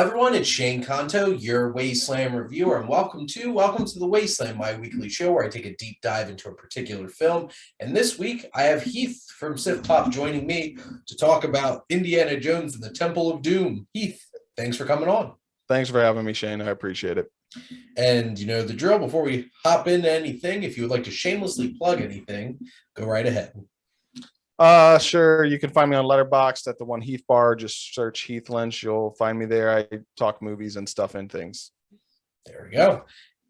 Everyone, it's Shane Kanto, your Wasteland Reviewer, and welcome to the Wasteland, my weekly show where I take a deep dive into a particular film. And this week, I have Heath from SiftPop joining me to talk about Indiana Jones and the Temple of Doom. Heath, thanks for coming on. Thanks for having me, Shane. I appreciate it. And you know the drill. Before we hop into anything, if you would like to shamelessly plug anything, go right ahead. Sure. You can find me on Letterboxd at the One Heath Bar. Just search Heath Lynch. You'll find me there. I talk movies and stuff and things. There we go.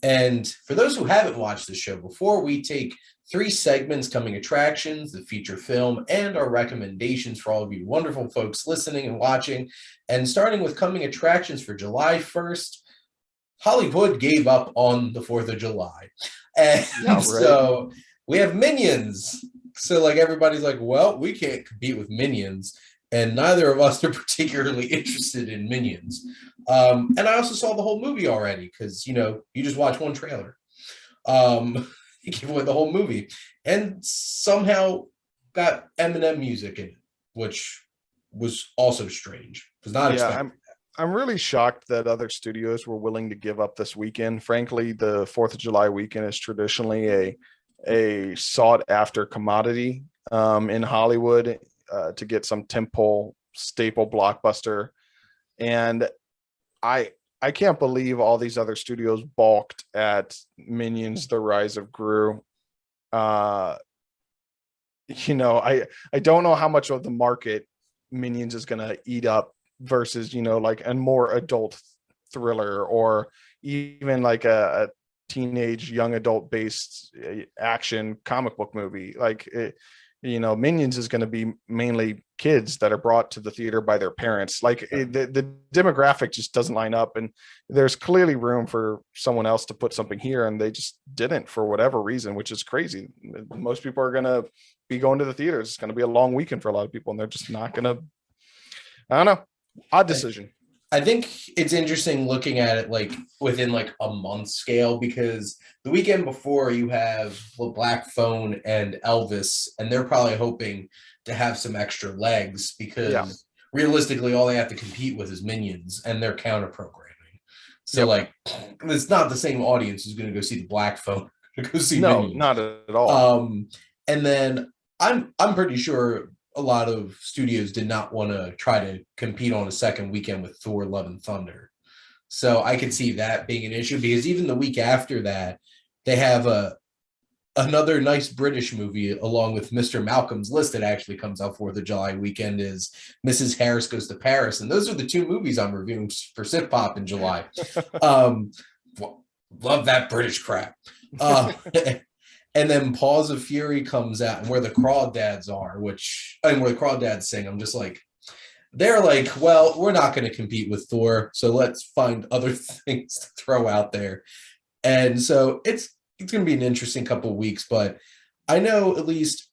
And for those who haven't watched the show before, we take three segments: coming attractions, the feature film, and our recommendations for all of you wonderful folks listening and watching. And starting with coming attractions for July 1st, Hollywood gave up on the 4th of July. And so we have Minions. So like everybody's like, well, we can't compete with Minions. And neither of us are particularly interested in Minions. And I also saw the whole movie already because, you know, you just watch one trailer. You give away the whole movie. And somehow got Eminem music in it, which was also strange. Was not expected. I'm really shocked that other studios were willing to give up this weekend. Frankly, the 4th of July weekend is traditionally a sought after commodity in Hollywood to get some tentpole staple blockbuster. And I can't believe all these other studios balked at Minions: The Rise of Gru. I don't know how much of the market Minions is going to eat up versus, like a more adult thriller or even like a teenage young adult based action comic book movie. Minions is going to be mainly kids that are brought to the theater by their parents. The demographic just doesn't line up, and there's clearly room for someone else to put something here, and they just didn't for whatever reason, which is crazy. Most people are going to be going to the theaters. It's going to be a long weekend for a lot of people, and they're just not going to. I don't know. Odd decision. I think it's interesting looking at it like within like a month scale, because the weekend before you have the Black Phone and Elvis, and they're probably hoping to have some extra legs because realistically all they have to compete with is Minions and their counter programming. So it's not the same audience who's going to go see the Black Phone to go see Minions. Not at all. And then I'm pretty sure a lot of studios did not want to try to compete on a second weekend with Thor: Love and Thunder. So I could see that being an issue, because even the week after that, they have another nice British movie along with Mr. Malcolm's List that actually comes out 4th of July weekend, is Mrs. Harris Goes to Paris. And those are the two movies I'm reviewing for SiftPop in July. Love that British crap. And then Paws of Fury comes out, and Where the Crawdads Are, where the Crawdads sing. I'm just like, they're like, well, we're not going to compete with Thor, so let's find other things to throw out there. And so it's going to be an interesting couple of weeks, but I know at least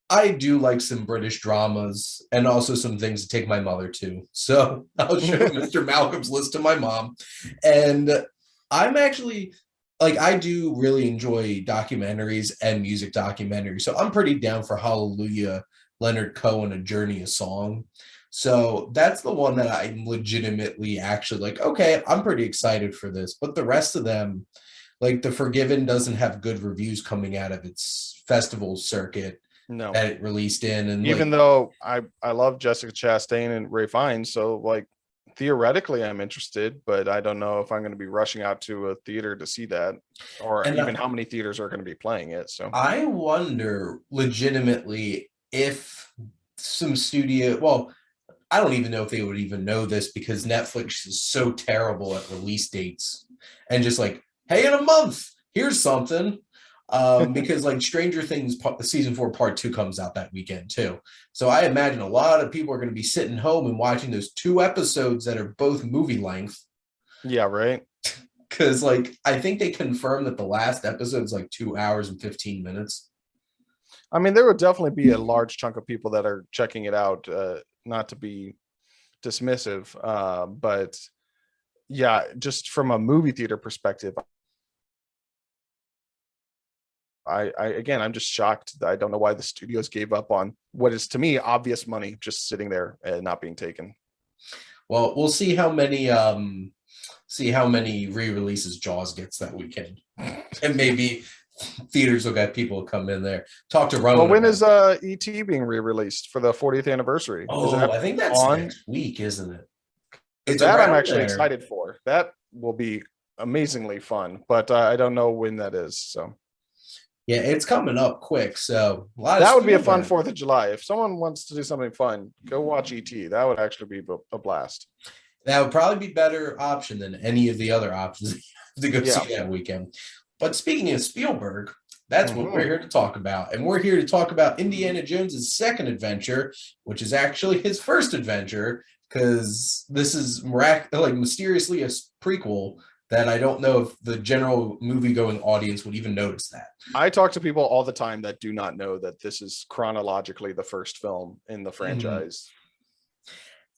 I do like some British dramas and also some things to take my mother to. So I'll show Mr. Malcolm's List to my mom. And I'm actually... I do really enjoy documentaries and music documentaries. So I'm pretty down for Hallelujah, Leonard Cohen, A Journey, A Song. So that's the one that I'm legitimately actually like, okay, I'm pretty excited for this. But the rest of them, like The Forgiven doesn't have good reviews coming out of its festival circuit that it released in. And even though I love Jessica Chastain and Ralph Fiennes, so theoretically I'm interested, but I don't know if I'm going to be rushing out to a theater to see that, or even how many theaters are going to be playing it. So I wonder legitimately if some studio, I don't even know if they would even know this, because Netflix is so terrible at release dates and just like, hey, in a month, here's something. Because Stranger Things season 4 part 2 comes out that weekend too. So I imagine a lot of people are going to be sitting home and watching those 2 episodes that are both movie length. Yeah, right. Because I think they confirmed that the last episode is 2 hours and 15 minutes. I mean, there would definitely be a large chunk of people that are checking it out, not to be dismissive, but yeah, just from a movie theater perspective, I'm just shocked. I don't know why the studios gave up on what is to me obvious money just sitting there and not being taken. Well, we'll see how many re-releases Jaws gets that weekend. And maybe theaters will get people to come in there. Talk to Roman. Well, when is ET being re-released for the 40th anniversary? Is Oh, that I think that's on? next week, isn't it? Because It's that I'm around actually there. excited for. That will be amazingly fun, but I don't know when that is. So Yeah, it's coming up quick. So a lot of that would be a fun Spielberg. 4th of July. If someone wants to do something fun, go watch ET. That would actually be a blast. That would probably be a better option than any of the other options to go Yeah. see that weekend. But speaking of Spielberg, that's what we're Mhm. here to talk about. And we're here to talk about Indiana Jones's second adventure, which is actually his first adventure, because this is mysteriously a prequel that I don't know if the general movie-going audience would even notice that. I talk to people all the time that do not know that this is chronologically the first film in the franchise.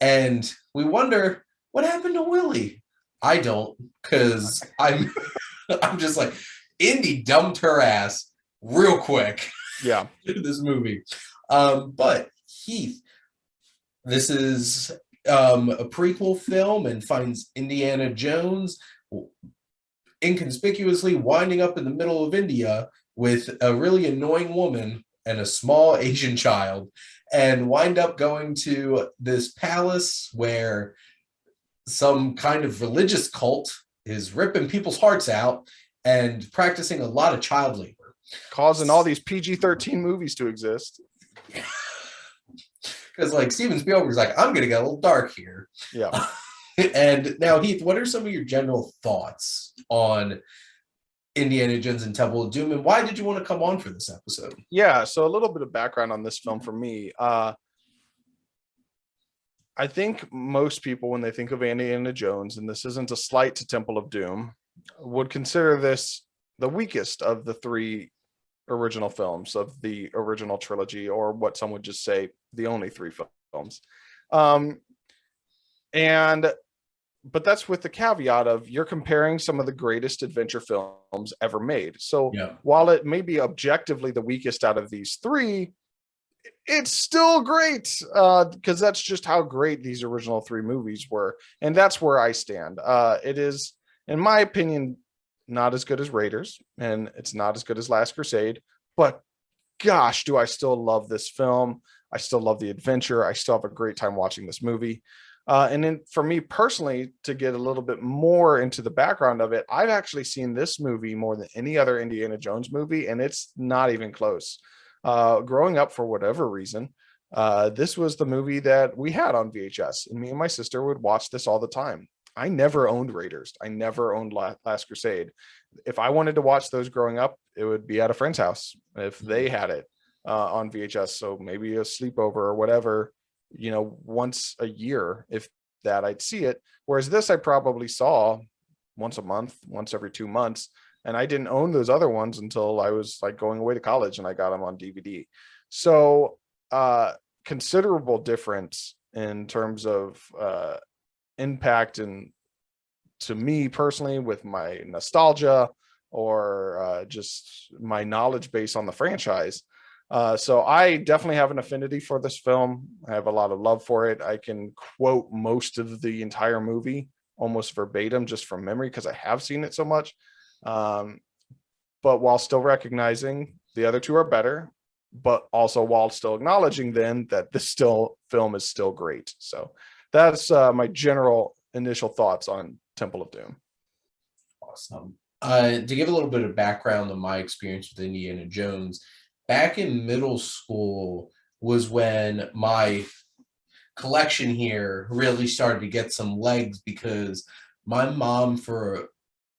And we wonder what happened to Willi. I don't, because I'm just like, Indy dumped her ass real quick. Yeah. In this movie. But Heath, this is a prequel film and finds Indiana Jones inconspicuously winding up in the middle of India with a really annoying woman and a small Asian child, and wind up going to this palace where some kind of religious cult is ripping people's hearts out and practicing a lot of child labor. Causing all these PG-13 movies to exist. Because like Steven Spielberg's like, I'm going to get a little dark here. Yeah. And now, Heath, what are some of your general thoughts on Indiana Jones and Temple of Doom, and why did you want to come on for this episode? Yeah, so a little bit of background on this film for me. I think most people, when they think of Indiana Jones, and this isn't a slight to Temple of Doom, would consider this the weakest of the 3 original films of the original trilogy, or what some would just say the only 3 films. But that's with the caveat of you're comparing some of the greatest adventure films ever made. So Yeah. while it may be objectively the weakest out of these 3, it's still great, because that's just how great these original 3 movies were. And that's where I stand. It is, in my opinion, not as good as Raiders, and it's not as good as Last Crusade, but gosh, do I still love this film. I still love the adventure. I still have a great time watching this movie. And then for me personally, to get a little bit more into the background of it, I've actually seen this movie more than any other Indiana Jones movie, and it's not even close. Growing up, for whatever reason, this was the movie that we had on VHS, and me and my sister would watch this all the time. I never owned Raiders. I never owned Last Crusade. If I wanted to watch those growing up, it would be at a friend's house if they had it on VHS. So maybe a sleepover or whatever, once a year, if that, I'd see it. Whereas this, I probably saw once a month, once every 2 months. And I didn't own those other ones until I was like going away to college and I got them on DVD. So considerable difference in terms of impact, and to me personally, with my nostalgia or just my knowledge base on the franchise. So I definitely have an affinity for this film. I have a lot of love for it. I can quote most of the entire movie almost verbatim just from memory because I have seen it so much. But while still recognizing the other 2 are better, but also while still acknowledging then that this film is still great. So that's my general initial thoughts on Temple of Doom. Awesome. To give a little bit of background on my experience with Indiana Jones, back in middle school was when my collection here really started to get some legs, because my mom, for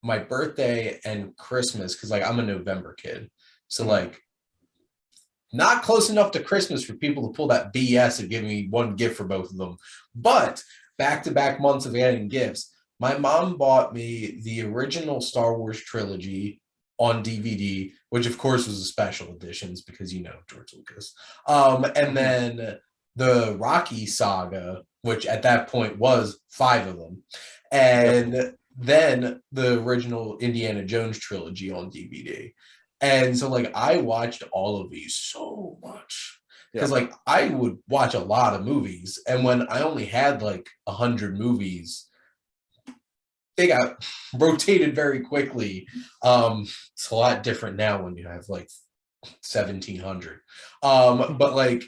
my birthday and Christmas, because like I'm a November kid, so like not close enough to Christmas for people to pull that BS and give me one gift for both of them, but back-to-back months of getting gifts, my mom bought me the original Star Wars trilogy on DVD, which of course was a special editions because George Lucas, and then the Rocky saga, which at that point was 5 of them, and then the original Indiana Jones trilogy on DVD. And so like I watched all of these so much Because like I would watch a lot of movies, and when I only had like 100 movies, they got rotated very quickly. It's a lot different now when you have like 1,700. But like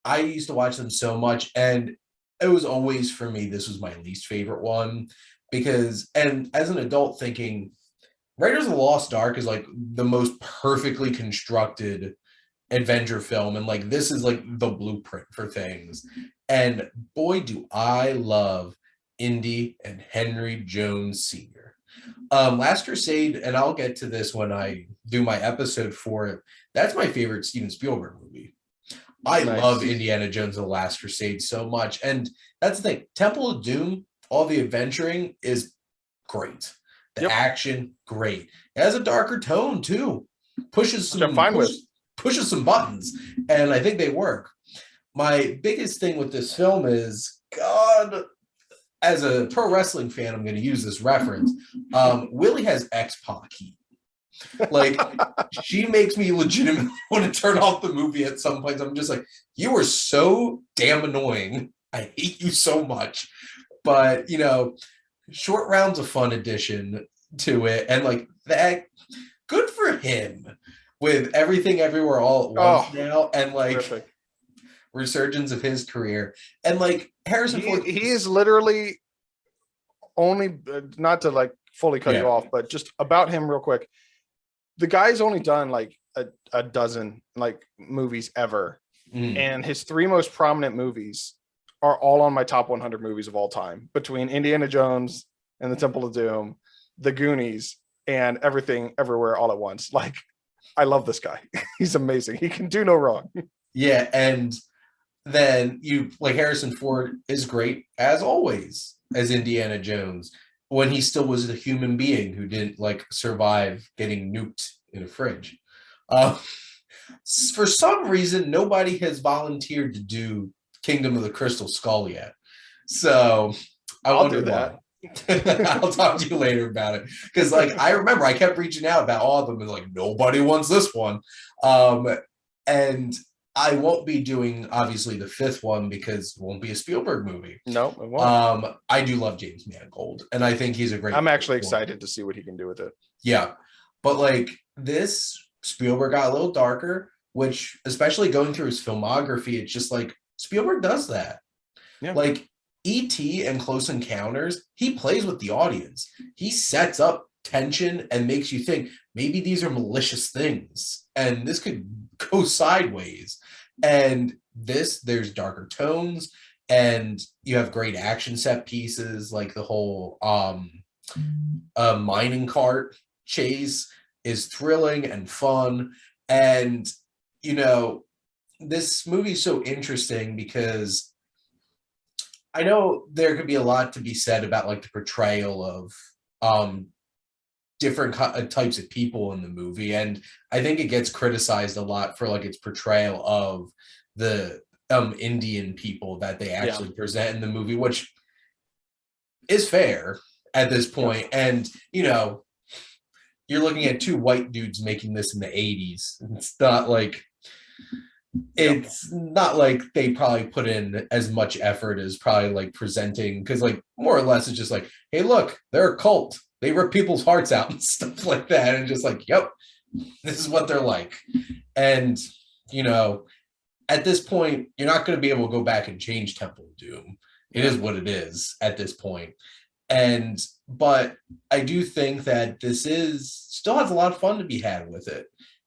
I used to watch them so much, and it was always for me, this was my least favorite one because, and as an adult thinking, Raiders of the Lost Ark is like the most perfectly constructed adventure film, and like this is like the blueprint for things. And boy, do I love Indy and Henry Jones Sr. Last Crusade, and I'll get to this when I do my episode for it. That's my favorite Steven Spielberg movie. I love Indiana Jones and the Last Crusade so much. And that's the thing. Temple of Doom, all the adventuring is great. The action, great. It has a darker tone too. Pushes some buttons. And I think they work. My biggest thing with this film is, God, as a pro wrestling fan, I'm going to use this reference. Willi has X-Pac heat. Like, she makes me legitimately want to turn off the movie at some points. I'm just like, you are so damn annoying. I hate you so much. But, you know, Short Round's a fun addition to it. And like that, good for him with Everything Everywhere All at Once now. And like resurgence of his career. And like Harrison Ford. He is literally only, not to like fully cut you off, but just about him real quick. The guy's only done like a dozen like movies ever. And his 3 most prominent movies are all on my top 100 movies of all time, between Indiana Jones and the Temple of Doom, The Goonies, and Everything Everywhere All at Once. Like, I love this guy. He's amazing. He can do no wrong. Yeah. And then you like Harrison Ford is great as always as Indiana Jones, when he still was a human being who didn't like survive getting nuked in a fridge. For some reason, nobody has volunteered to do Kingdom of the Crystal Skull yet. So I'll do that. I'll talk to you later about it. Because like I remember I kept reaching out about all of them and like nobody wants this one. And I won't be doing obviously the 5th one because it won't be a Spielberg movie. No, it won't. I do love James Mangold, and I think he's a great. I'm actually excited to see what he can do with it. Yeah, but like this, Spielberg got a little darker, which especially going through his filmography, it's just like Spielberg does that. Yeah. Like E.T. and Close Encounters, he plays with the audience. He sets up tension and makes you think maybe these are malicious things, and this could go sideways. And this, there's darker tones, and you have great action set pieces, like the whole mining cart chase is thrilling and fun. And you know, this movie is so interesting because I know there could be a lot to be said about like the portrayal of different types of people in the movie, and I think it gets criticized a lot for like its portrayal of the Indian people that they actually present in the movie, which is fair at this point. And you know, you're looking at 2 white dudes making this in the 80s. It's not like they probably put in as much effort as probably like presenting, because like more or less it's just like, hey look, they're a cult, they rip people's hearts out and stuff like that, and just like, yep, this is what they're like. And you know, at this point you're not going to be able to go back and change Temple of Doom. It is what it is at this point. And but I do think that this is still has a lot of fun to be had with it,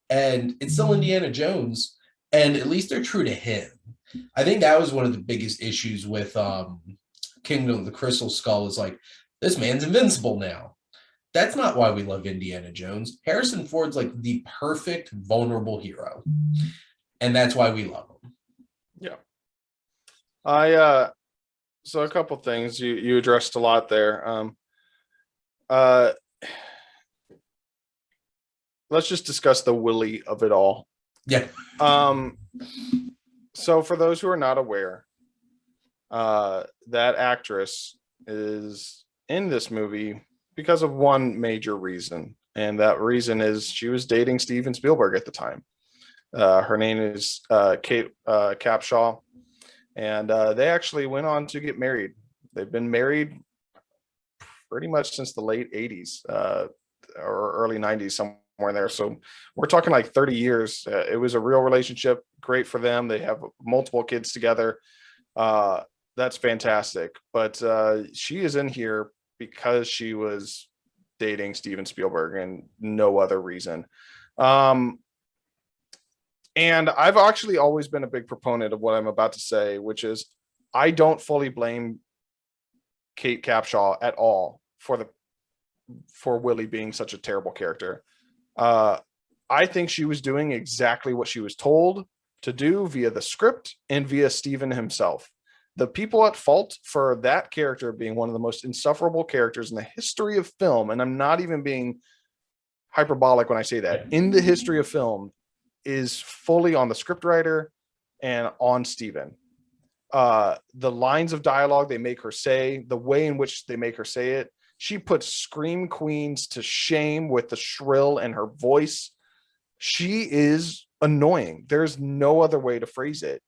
and it's still Indiana Jones, and at least they're true to him. I think that was one of the biggest issues with Kingdom of the Crystal Skull, is like, this man's invincible now. That's not why we love Indiana Jones. Harrison Ford's like the perfect vulnerable hero, and that's why we love him. Yeah. So a couple things you addressed a lot there. Let's just discuss the Willi of it all. Yeah. So for those who are not aware, that actress is in this movie because of one major reason, and that reason is she was dating Steven Spielberg at the time. Her name is Kate Capshaw, and they actually went on to get married. They've been married pretty much since the late 80s or early 90s, somewhere in there. So we're talking like 30 years. It was a real relationship, great for them. They have multiple kids together. That's fantastic. But she is in here because she was dating Steven Spielberg and no other reason. And I've actually always been a big proponent of what I'm about to say, which is I don't fully blame Kate Capshaw at all for Willi being such a terrible character. I think she was doing exactly what she was told to do via the script and via Steven himself. The people at fault for that character being one of the most insufferable characters in the history of film, and I'm not even being hyperbolic when I say that, in the history of film, is fully on the scriptwriter and on Steven. The lines of dialogue they make her say, the way in which they make her say it, she puts scream queens to shame with the shrill in her voice. She is annoying. There's no other way to phrase it.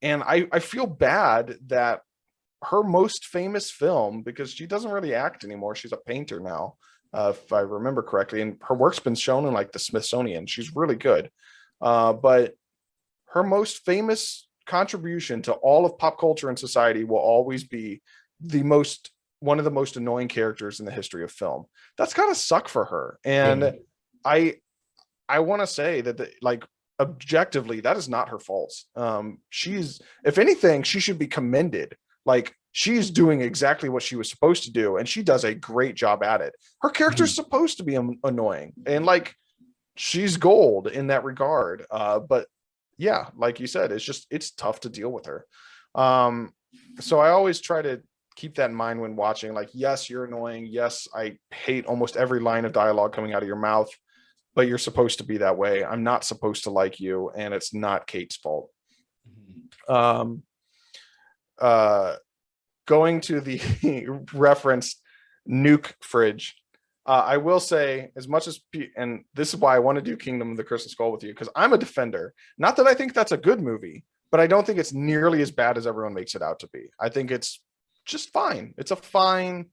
And I feel bad that her most famous film, because she doesn't really act anymore, she's a painter now, if I remember correctly, and her work's been shown in like the Smithsonian. She's really good. But her most famous contribution to all of pop culture and society will always be one of the most annoying characters in the history of film. That's gotta suck for her. And I want to say that like objectively, that is not her fault. She's, if anything, she should be commended. Like, she's doing exactly what she was supposed to do, and she does a great job at it. Her character's supposed to be annoying, and like, she's gold in that regard. But yeah, like you said, it's tough to deal with her. So I always try to keep that in mind when watching. Like, yes, you're annoying. Yes, I hate almost every line of dialogue coming out of your mouth, but you're supposed to be that way. I'm not supposed to like you, and it's not Kate's fault. Going to the referenced nuke fridge, I will say, as much as, and this is why I want to do Kingdom of the Crystal Skull with you, because I'm a defender. Not that I think that's a good movie, but I don't think it's nearly as bad as everyone makes it out to be. I think it's just fine. It's a fine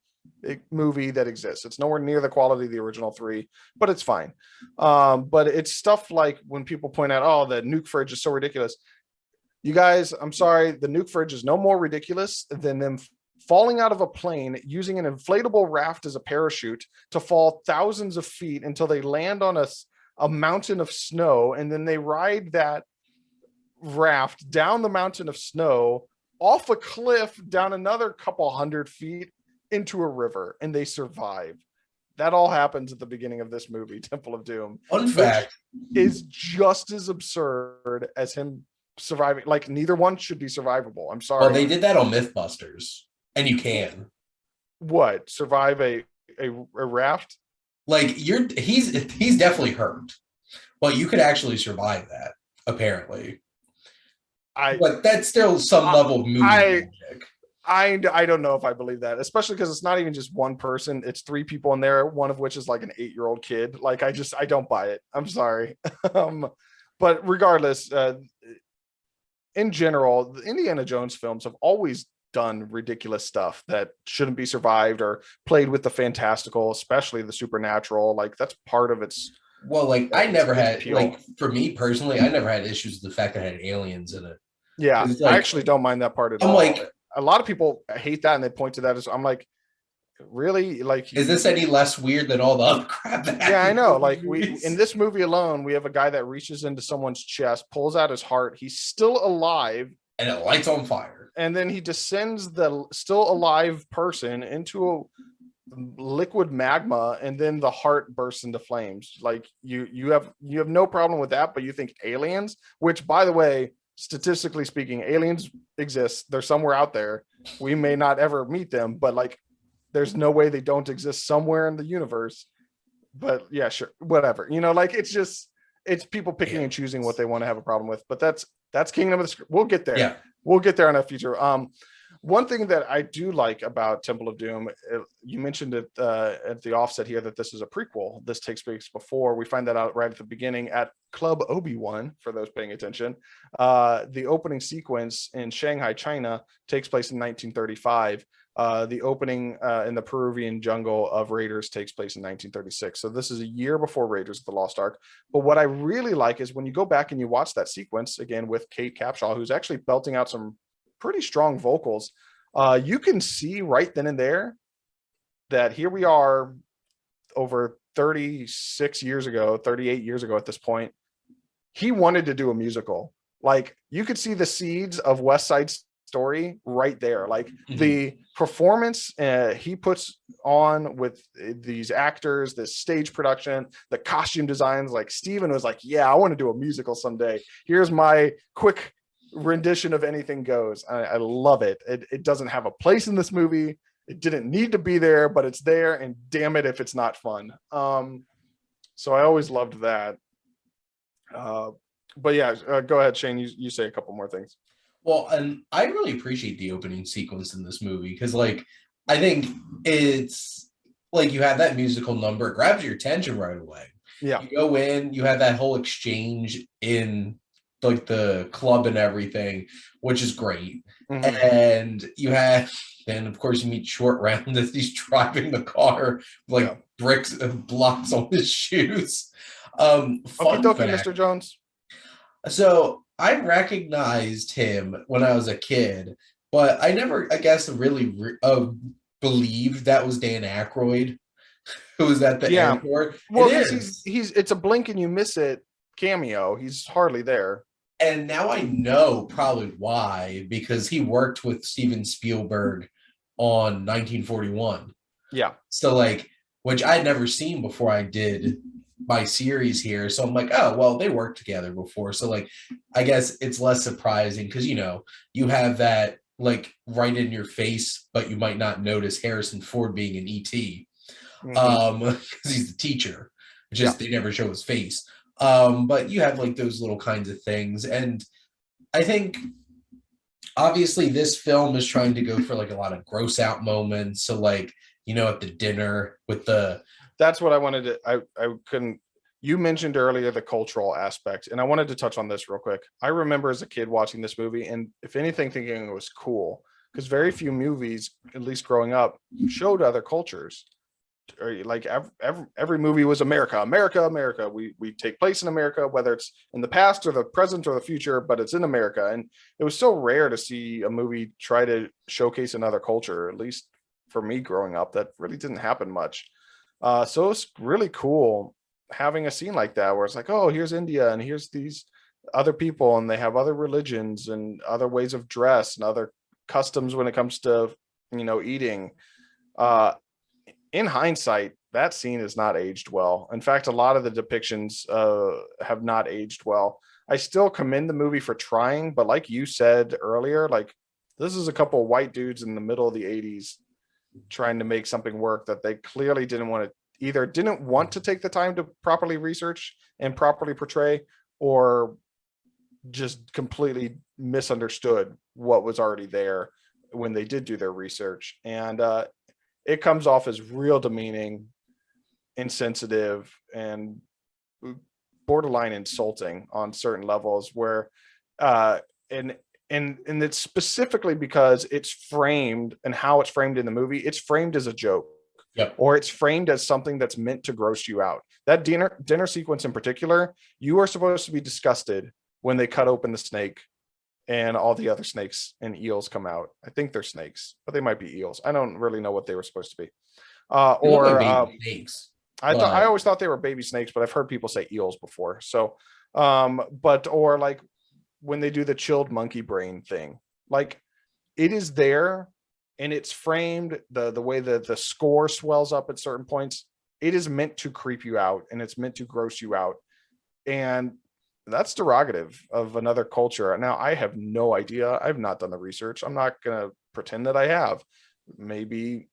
movie that exists. It's nowhere near the quality of the original three, but it's fine. But it's stuff like when people point out, oh, the nuke fridge is so ridiculous. You guys, I'm sorry, the nuke fridge is no more ridiculous than them falling out of a plane using an inflatable raft as a parachute to fall thousands of feet until they land on a mountain of snow, and then they ride that raft down the mountain of snow, off a cliff, down another couple hundred feet into a river, and they survive. That all happens at the beginning of this movie, Temple of Doom. Fun fact is just as absurd as him surviving. Like, neither one should be survivable. I'm sorry. Well, they did that on Mythbusters, and you can. What? Survive a raft? Like, he's definitely hurt, but you could actually survive that, apparently. But that's still some level of movie magic. I don't know if I believe that, especially because it's not even just one person. It's three people in there, one of which is like an 8-year-old kid. Like, I don't buy it. I'm sorry. But regardless, in general, the Indiana Jones films have always done ridiculous stuff that shouldn't be survived, or played with the fantastical, especially the supernatural. Like, that's part of its. Well, like, I never had, like, for me personally, I never had issues with the fact that it had aliens in it. Yeah, like, I actually don't mind that part at all. I'm like, a lot of people hate that, and they point to that as, I'm like, really? Like, is this any less weird than all the other crap that yeah, I know. Like, in this movie alone, we have a guy that reaches into someone's chest, pulls out his heart. He's still alive, and it lights on fire. And then he descends the still alive person into a liquid magma, and then the heart bursts into flames. Like, you have no problem with that, but you think aliens, which, by the way, statistically speaking, aliens exist. They're somewhere out there. We may not ever meet them, but like, there's no way they don't exist somewhere in the universe. But yeah, sure, whatever. You know, like, it's people picking and choosing what they want to have a problem with. But that's Kingdom of the. We'll get there. Yeah. We'll get there in a future. One thing that I do like about Temple of Doom, you mentioned it at the offset here that this is a prequel. This takes place before. We find that out right at the beginning at Club Obi-Wan, for those paying attention. The opening sequence in Shanghai, China takes place in 1935. The opening in the Peruvian jungle of Raiders takes place in 1936. So this is a year before Raiders of the Lost Ark. But what I really like is when you go back and you watch that sequence, again, with Kate Capshaw, who's actually belting out some pretty strong vocals, you can see right then and there that here we are over 36 years ago, 38 years ago at this point. He wanted to do a musical. Like, you could see the seeds of West Side Story right there. Like, the performance he puts on with these actors, this stage production, the costume designs. Like, Steven was like, yeah, I want to do a musical someday. Here's my quick rendition of Anything Goes. I love it. It doesn't have a place in this movie. It didn't need to be there, but it's there, and damn it if it's not fun. So I always loved that. But yeah, go ahead, Shane. You say a couple more things. Well, and I really appreciate the opening sequence in this movie because, like, I think it's like you have that musical number, it grabs your attention right away. Yeah. You go in, you have that whole exchange in like the club and everything, which is great. And you have, and of course, you meet Short Round as he's driving the car, like bricks and blocks on his shoes. Fun Okie fact, Mr. Jones. So I recognized him when I was a kid, but I never, I guess, really believed that was Dan Aykroyd who was at the airport. Well, it's a blink and you miss it cameo. He's hardly there. And now I know probably why, because he worked with Steven Spielberg on 1941. Yeah. So, like, which I'd never seen before I did my series here. So I'm like, oh, well, they worked together before. So, like, I guess it's less surprising because, you know, you have that, like, right in your face, but you might not notice Harrison Ford being an E.T. Because he's the teacher. Just they never show his face. But you have like those little kinds of things. And I think obviously this film is trying to go for like a lot of gross out moments. So, like, you know, at the dinner with that's what I wanted to, I couldn't, you mentioned earlier the cultural aspect, and I wanted to touch on this real quick. I remember as a kid watching this movie, and if anything, thinking it was cool, because very few movies, at least growing up, showed other cultures. Like every movie was America. We take place in America, whether it's in the past or the present or the future, but it's in America. And it was so rare to see a movie try to showcase another culture, at least for me growing up. That really didn't happen much. So it's really cool having a scene like that where it's like, oh, here's India and here's these other people, and they have other religions and other ways of dress and other customs when it comes to, you know, eating. In hindsight, that scene is not aged well. In fact, a lot of the depictions have not aged well. I still commend the movie for trying, but like you said earlier, like, this is a couple of white dudes in the middle of the 80s trying to make something work that they clearly didn't want to take the time to properly research and properly portray, or just completely misunderstood what was already there when they did do their research. And it comes off as real demeaning, insensitive, and borderline insulting on certain levels, where and it's specifically because it's framed, and how it's framed in the movie, it's framed as a joke. Or it's framed as something that's meant to gross you out. That dinner sequence in particular, you are supposed to be disgusted when they cut open the snake and all the other snakes and eels come out. I think they're snakes, but they might be eels. I don't really know what they were supposed to be. Snakes. I always thought they were baby snakes, but I've heard people say eels before. So, or like when they do the chilled monkey brain thing, like, it is there and it's framed the way that the score swells up at certain points. It is meant to creep you out and it's meant to gross you out. And that's derogative of another culture. Now, I have no idea. I've not done the research. I'm not going to pretend that I have. Maybe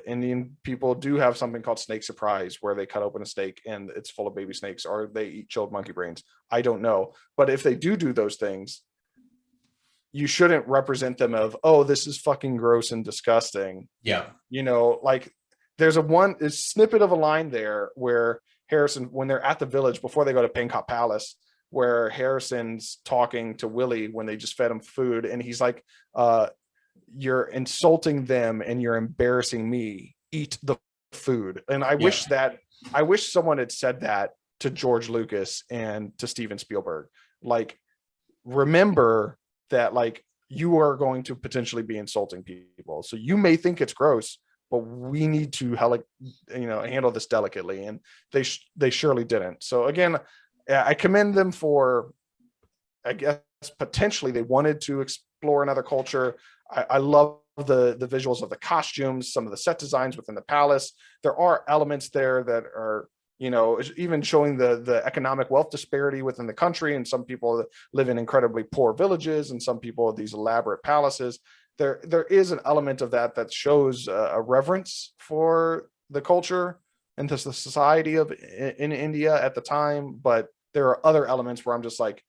Indian people do have something called snake surprise, where they cut open a snake and it's full of baby snakes, or they eat chilled monkey brains. I don't know. But if they do those things, you shouldn't represent them of, oh, this is fucking gross and disgusting. Yeah. Like there's a snippet of a line there where Harrison, when they're at the village before they go to Bangkok Palace, where Harrison's talking to Willi when they just fed him food, and he's like, you're insulting them and you're embarrassing me. Eat the food. And I wish someone had said that to George Lucas and to Steven Spielberg. Like, remember that, like, you are going to potentially be insulting people. So you may think it's gross, but we need to handle this delicately. And they surely didn't. So again, I commend them for, I guess, potentially they wanted to explore another culture. I love the visuals of the costumes, some of the set designs within the palace. There are elements there that are, even showing the economic wealth disparity within the country, and some people live in incredibly poor villages and some people have these elaborate palaces. There is an element of that shows a reverence for the culture and the society in India at the time. But there are other elements where I'm just like,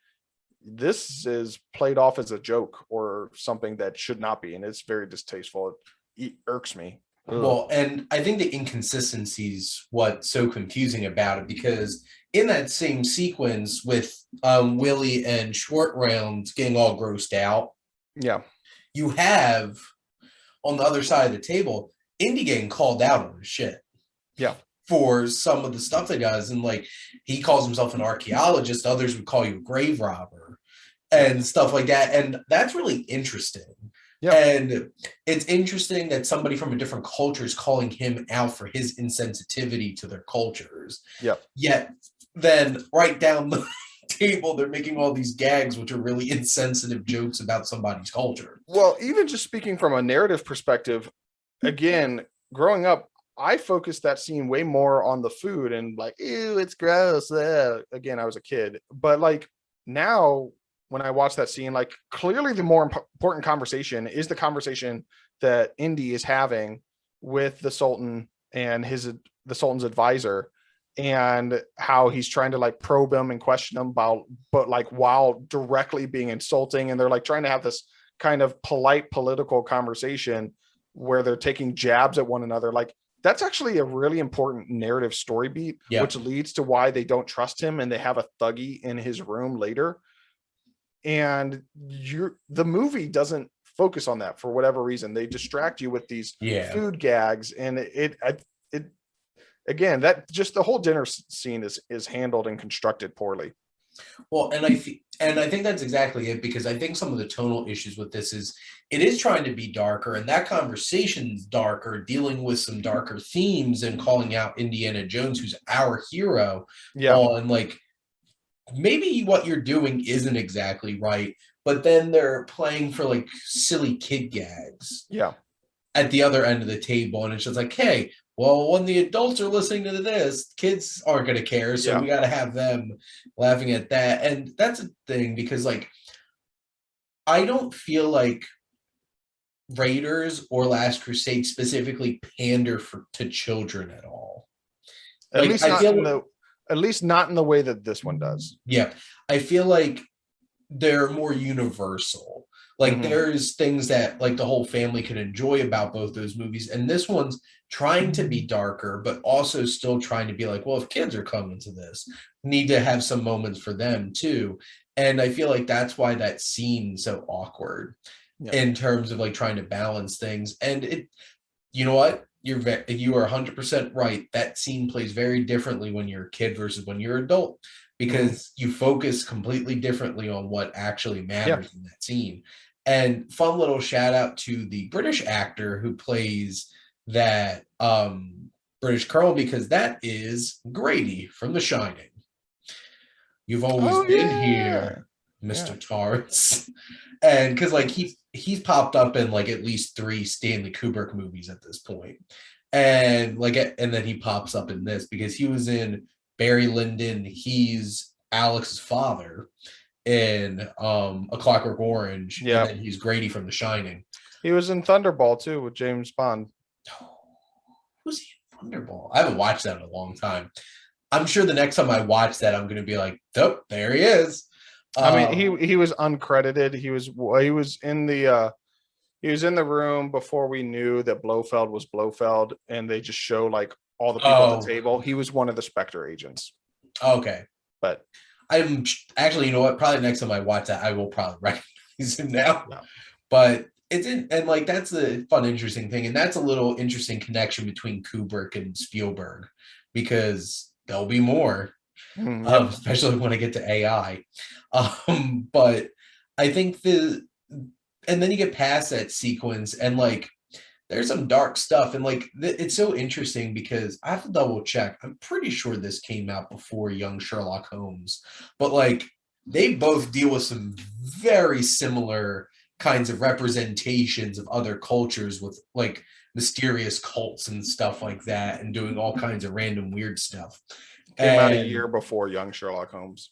this is played off as a joke or something that should not be, and it's very distasteful. It irks me. Well, and I think the inconsistency is what's so confusing about it, because in that same sequence with Willi and Short Round getting all grossed out, you have on the other side of the table Indy getting called out on his shit. For some of the stuff that he does. And like, he calls himself an archaeologist. Others would call you a grave robber and stuff like that. And that's really interesting. And it's interesting that somebody from a different culture is calling him out for his insensitivity to their cultures. Yet then right down the table, they're making all these gags, which are really insensitive jokes about somebody's culture. Well, even just speaking from a narrative perspective, again, growing up, I focused that scene way more on the food and like, ew, it's gross. Again, I was a kid. But like now when I watch that scene, like clearly the more important conversation is the conversation that Indy is having with the Sultan and the Sultan's advisor, and how he's trying to like probe him and question him about, but like while directly being insulting. And they're like trying to have this kind of polite political conversation where they're taking jabs at one another. Like, that's actually a really important narrative story beat, which leads to why they don't trust him and they have a thuggy in his room later. And the movie doesn't focus on that for whatever reason. They distract you with these food gags, and it again, that just the whole dinner scene is handled and constructed poorly. Well, and I think that's exactly it, because I think some of the tonal issues with this is it is trying to be darker, and that conversation's darker, dealing with some darker themes and calling out Indiana Jones, who's our hero, on like, maybe what you're doing isn't exactly right, but then they're playing for like silly kid gags at the other end of the table, and it's just like, hey, well, when the adults are listening to this, kids aren't going to care. So we got to have them laughing at that. And that's a thing, because like, I don't feel like Raiders or Last Crusade specifically pander to children at all. At least not in the way that this one does. I feel like they're more universal. Like there's things that like the whole family could enjoy about both those movies. And this one's trying to be darker, but also still trying to be like, well, if kids are coming to this, need to have some moments for them too. And I feel like that's why that scene's so awkward in terms of like trying to balance things. And it, you know what? You are 100% right. That scene plays very differently when you're a kid versus when you're an adult, because you focus completely differently on what actually matters in that scene. And fun little shout out to the British actor who plays that British Colonel, because that is Grady from The Shining. You've always been here, Mr. Torrance. And because like he's popped up in like at least 3 Stanley Kubrick movies at this point. And like, and then he pops up in this because he was in Barry Lyndon. He's Alex's father in A Clockwork Orange. And then he's Grady from The Shining. He was in Thunderball too with James Bond. Who's he in Thunderball? I haven't watched that in a long time. I'm sure the next time I watch that, I'm going to be like, oh, there he is. I mean, he was uncredited. He was in the room before we knew that Blofeld was Blofeld, and they just show like all the people at the table. He was one of the Spectre agents. Okay. But I'm actually, you know what? Probably next time I watch that, I will probably recognize him now. Yeah. But it's and like that's a fun, interesting thing, and that's a little interesting connection between Kubrick and Spielberg, because there'll be more, especially when I get to AI. But I think and then you get past that sequence, and like there's some dark stuff, and like it's so interesting because I have to double check. I'm pretty sure this came out before Young Sherlock Holmes, but like they both deal with some very similar kinds of representations of other cultures with like mysterious cults and stuff like that, and doing all kinds of random weird stuff. Came out a year before Young Sherlock Holmes.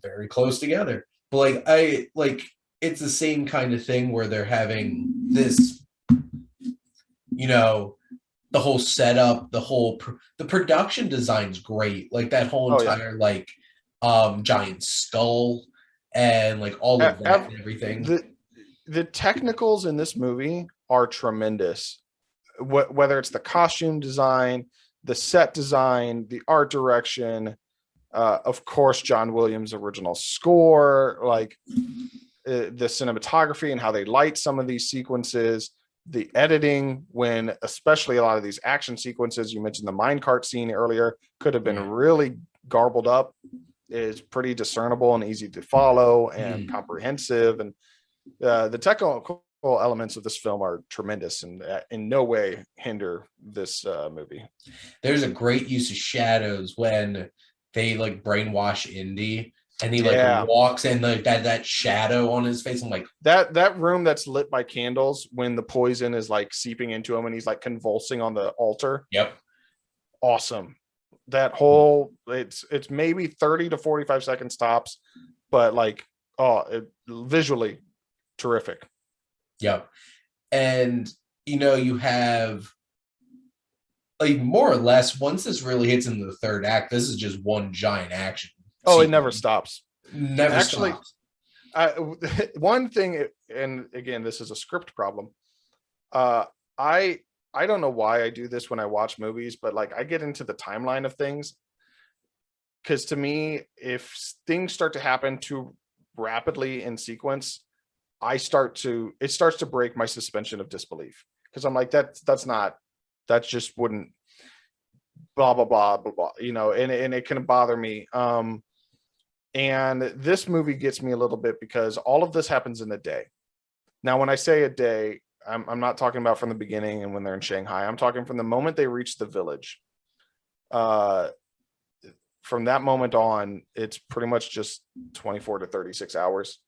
Very close together. But like it's the same kind of thing where they're having this, you know, the whole setup, the production design's great. Like that whole entire giant skull and like all of that and everything. The technicals in this movie are tremendous. Whether it's the costume design, the set design, the art direction, of course, John Williams' original score, like the cinematography and how they light some of these sequences, the editing, when especially a lot of these action sequences, you mentioned the minecart scene earlier, could have been really garbled up, is pretty discernible and easy to follow and comprehensive. And the technical elements of this film are tremendous and in no way hinder this movie. There's a great use of shadows when they like brainwash Indy and he like walks in like that shadow on his face. I'm like, that room that's lit by candles when the poison is like seeping into him and he's like convulsing on the altar. Yep. Awesome. That whole it's maybe 30 to 45 seconds tops, but like visually terrific. Yep. And you have like more or less, once this really hits into the third act, this is just one giant action. Oh, it never stops. Never stops. One thing, and again, this is a script problem. I don't know why I do this when I watch movies, but like I get into the timeline of things. Because to me, if things start to happen too rapidly in sequence, it starts to break my suspension of disbelief. Because I'm like, that just wouldn't blah, blah, blah, blah, blah, and it can bother me. And this movie gets me a little bit because all of this happens in a day. Now, when I say a day, I'm not talking about from the beginning and when they're in Shanghai. I'm talking from the moment they reach the village. From that moment on, it's pretty much just 24 to 36 hours.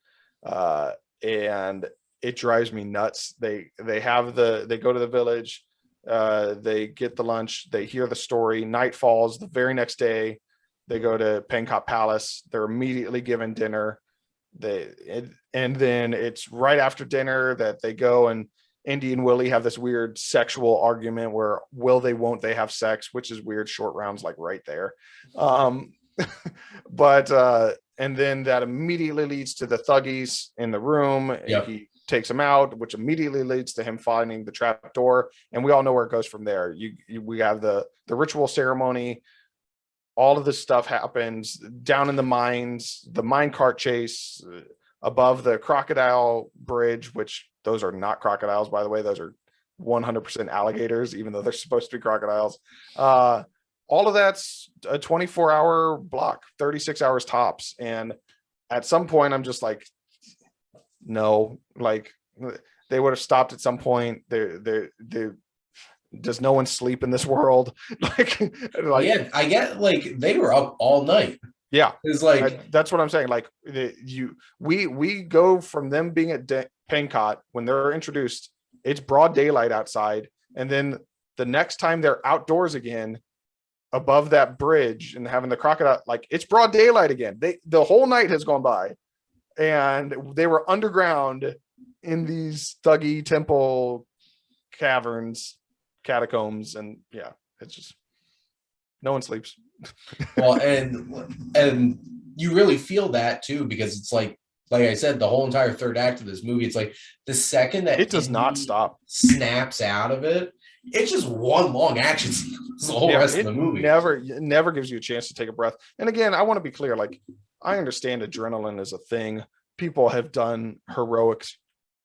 And it drives me nuts. They go to the village, they get the lunch, they hear the story, night falls. The very next day, they go to Pankot Palace. They're immediately given dinner. And then it's right after dinner that they go, and Indy and Willi have this weird sexual argument where won't they have sex, which is weird. Short rounds like right there. But and then that immediately leads to the thuggies in the room. Yep. He takes him out, which immediately leads to him finding the trap door. And we all know where it goes from there. We have the ritual ceremony. All of this stuff happens down in the mines, the minecart chase above the crocodile bridge, which those are not crocodiles, by the way. Those are 100% alligators, even though they're supposed to be crocodiles. All of that's a 24-hour block, 36 hours tops. And at some point, I'm just like, no, like they would have stopped at some point. Does no one sleep in this world? like yeah, I get like they were up all night. Yeah, it's like that's what I'm saying. Like we go from them being at Pankot when they're introduced, it's broad daylight outside, and then the next time they're outdoors again, above that bridge and having the crocodile, like it's broad daylight again. The whole night has gone by, and they were underground in these thuggy temple caverns, catacombs, and yeah, it's just no one sleeps. Well, and you really feel that too, because it's like I said, the whole entire third act of this movie, it's like the second that It does not stop. snaps out of it, it's just one long action sequence the whole rest of the movie. It never gives you a chance to take a breath. And again, I want to be clear, like, I understand adrenaline is a thing. People have done heroic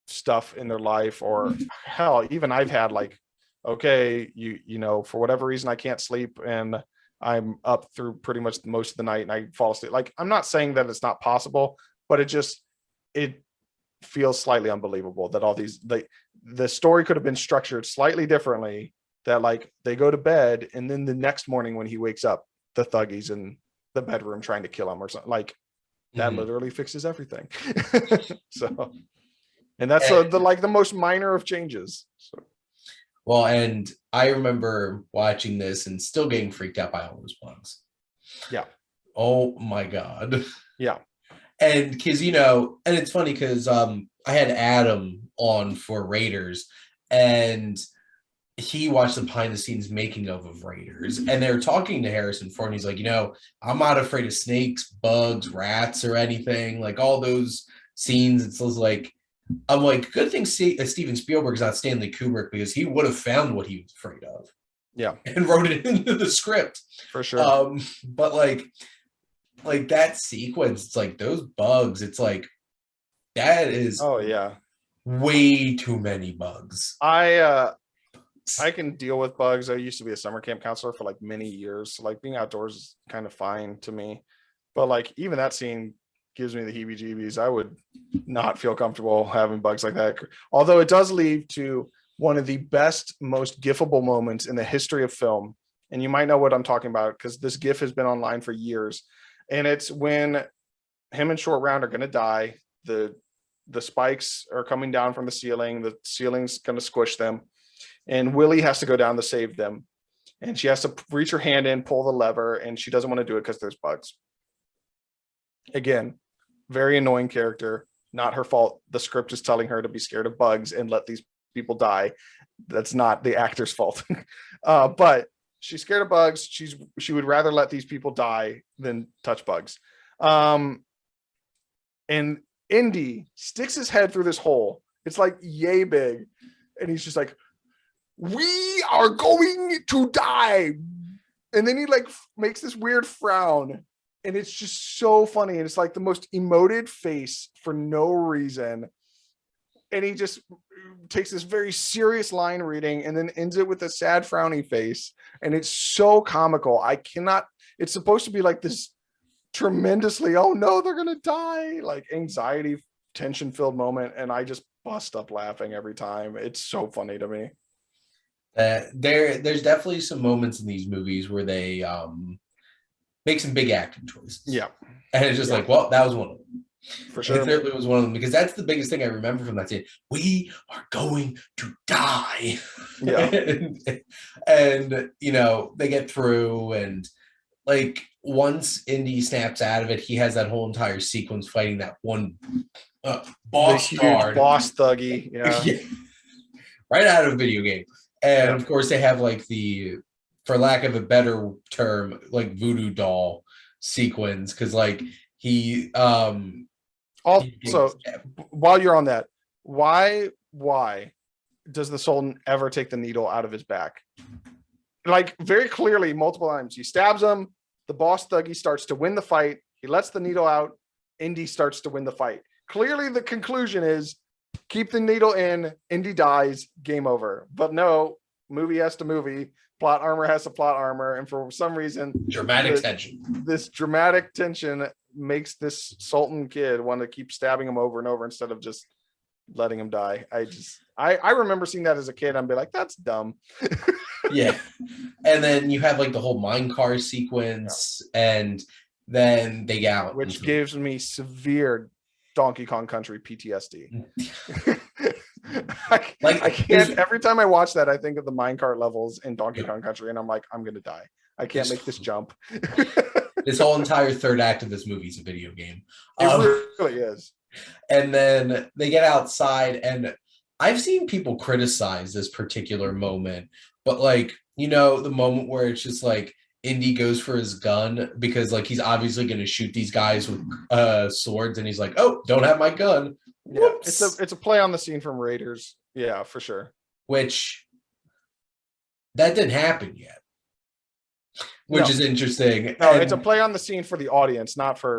stuff in their life, or hell, even I've had like, okay, you know, for whatever reason I can't sleep and I'm up through pretty much most of the night and I fall asleep. Like, I'm not saying that it's not possible, but it feels slightly unbelievable that all these, like, the story could have been structured slightly differently, that like they go to bed and then the next morning when he wakes up, the thuggies in the bedroom trying to kill him or something. Like, that literally fixes everything. So, and that's the most minor of changes. So. Well, and I remember watching this and still getting freaked out by all those bugs. Yeah. Oh my God. Yeah. And because, you know, and it's funny because I had Adam on for Raiders, and he watched the behind the scenes making of Raiders, and they're talking to Harrison Ford, and he's like, you know, I'm not afraid of snakes, bugs, rats, or anything. Like all those scenes, it's like, I'm like, good thing Steven Spielberg is not Stanley Kubrick, because he would have found what he was afraid of. Yeah. And wrote it into the script. For sure. But like that sequence, it's like those bugs, it's like, that is way too many bugs. I can deal with bugs. I used to be a summer camp counselor for like many years. So like being outdoors is kind of fine to me. But like even that scene gives me the heebie-jeebies. I would not feel comfortable having bugs like that. Although it does lead to one of the best, most gifable moments in the history of film. And you might know what I'm talking about because this gif has been online for years. And it's when him and Short Round are going to die. The spikes are coming down from the ceiling. The ceiling's going to squish them. And Willi has to go down to save them. And she has to reach her hand in, pull the lever, and she doesn't want to do it because there's bugs. Again, very annoying character. Not her fault. The script is telling her to be scared of bugs and let these people die. That's not the actor's fault. But she's scared of bugs. She would rather let these people die than touch bugs. And Indy sticks his head through this hole. It's like yay big. And he's just like, we are going to die. And then he like makes this weird frown. And it's just so funny. And it's like the most emoted face for no reason. And he just takes this very serious line reading and then ends it with a sad frowny face. And it's so comical. It's supposed to be like this tremendously, oh no, they're going to die, like anxiety, tension filled moment. And I just bust up laughing every time. It's so funny to me. There's definitely some moments in these movies where they make some big acting choices. Yeah. And it's just like, well, that was one of them. For sure. It certainly was one of them, because that's the biggest thing I remember from that scene. We are going to die. Yeah. and you know, they get through, and like once Indy snaps out of it, he has that whole entire sequence fighting that one boss guard. Boss thuggy. Yeah. Right out of a video game. And of course they have like the, for lack of a better term, like voodoo doll sequence, because like he also, while you're on that, why does the Sultan ever take the needle out of his back? Like very clearly, multiple times he stabs him. The boss thuggy starts to win the fight. He lets the needle out. Indy starts to win the fight. Clearly, the conclusion is keep the needle in. Indy dies. Game over. But no, movie has to movie. Plot armor has to plot armor, and for some reason, tension. This dramatic tension makes this Sultan kid want to keep stabbing him over and over instead of just letting him die. I remember seeing that as a kid. I'd be like, that's dumb. Yeah. And then you have like the whole mine car sequence, and then they get out. Which gives me severe Donkey Kong Country PTSD. I can't, every time I watch that, I think of the minecart levels in Donkey Kong Country, and I'm like, I'm gonna die. I can't make this jump. This whole entire third act of this movie is a video game. It really is. And then they get outside, and I've seen people criticize this particular moment, but like, you know, the moment where it's just like Indy goes for his gun because like he's obviously going to shoot these guys with swords, and he's like, "Oh, don't have my gun." Yeah, Whoops. it's a play on the scene from Raiders. Yeah, for sure. Which that didn't happen yet, which is interesting. No, and, it's a play on the scene for the audience, not for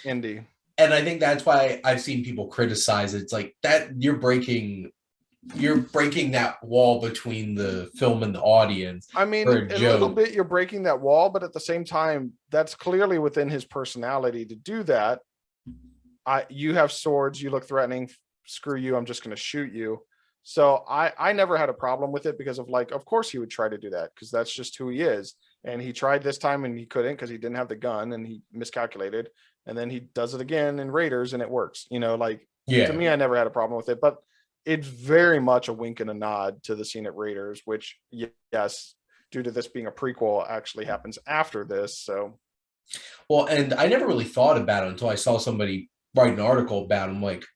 Indy. And I think that's why I've seen people criticize it. It's like that you're breaking that wall between the film and the audience. I mean, a little bit you're breaking that wall, but at the same time, that's clearly within his personality to do that. You have swords, you look threatening, screw you, I'm just going to shoot you. So I never had a problem with it because of like, of course he would try to do that because that's just who he is. And he tried this time and he couldn't because he didn't have the gun and he miscalculated. And then he does it again in Raiders and it works. You know, like to me, I never had a problem with it, but it's very much a wink and a nod to the scene at Raiders, which yes, due to this being a prequel, actually happens after this. So, well, and I never really thought about it until I saw somebody write an article about him. Like,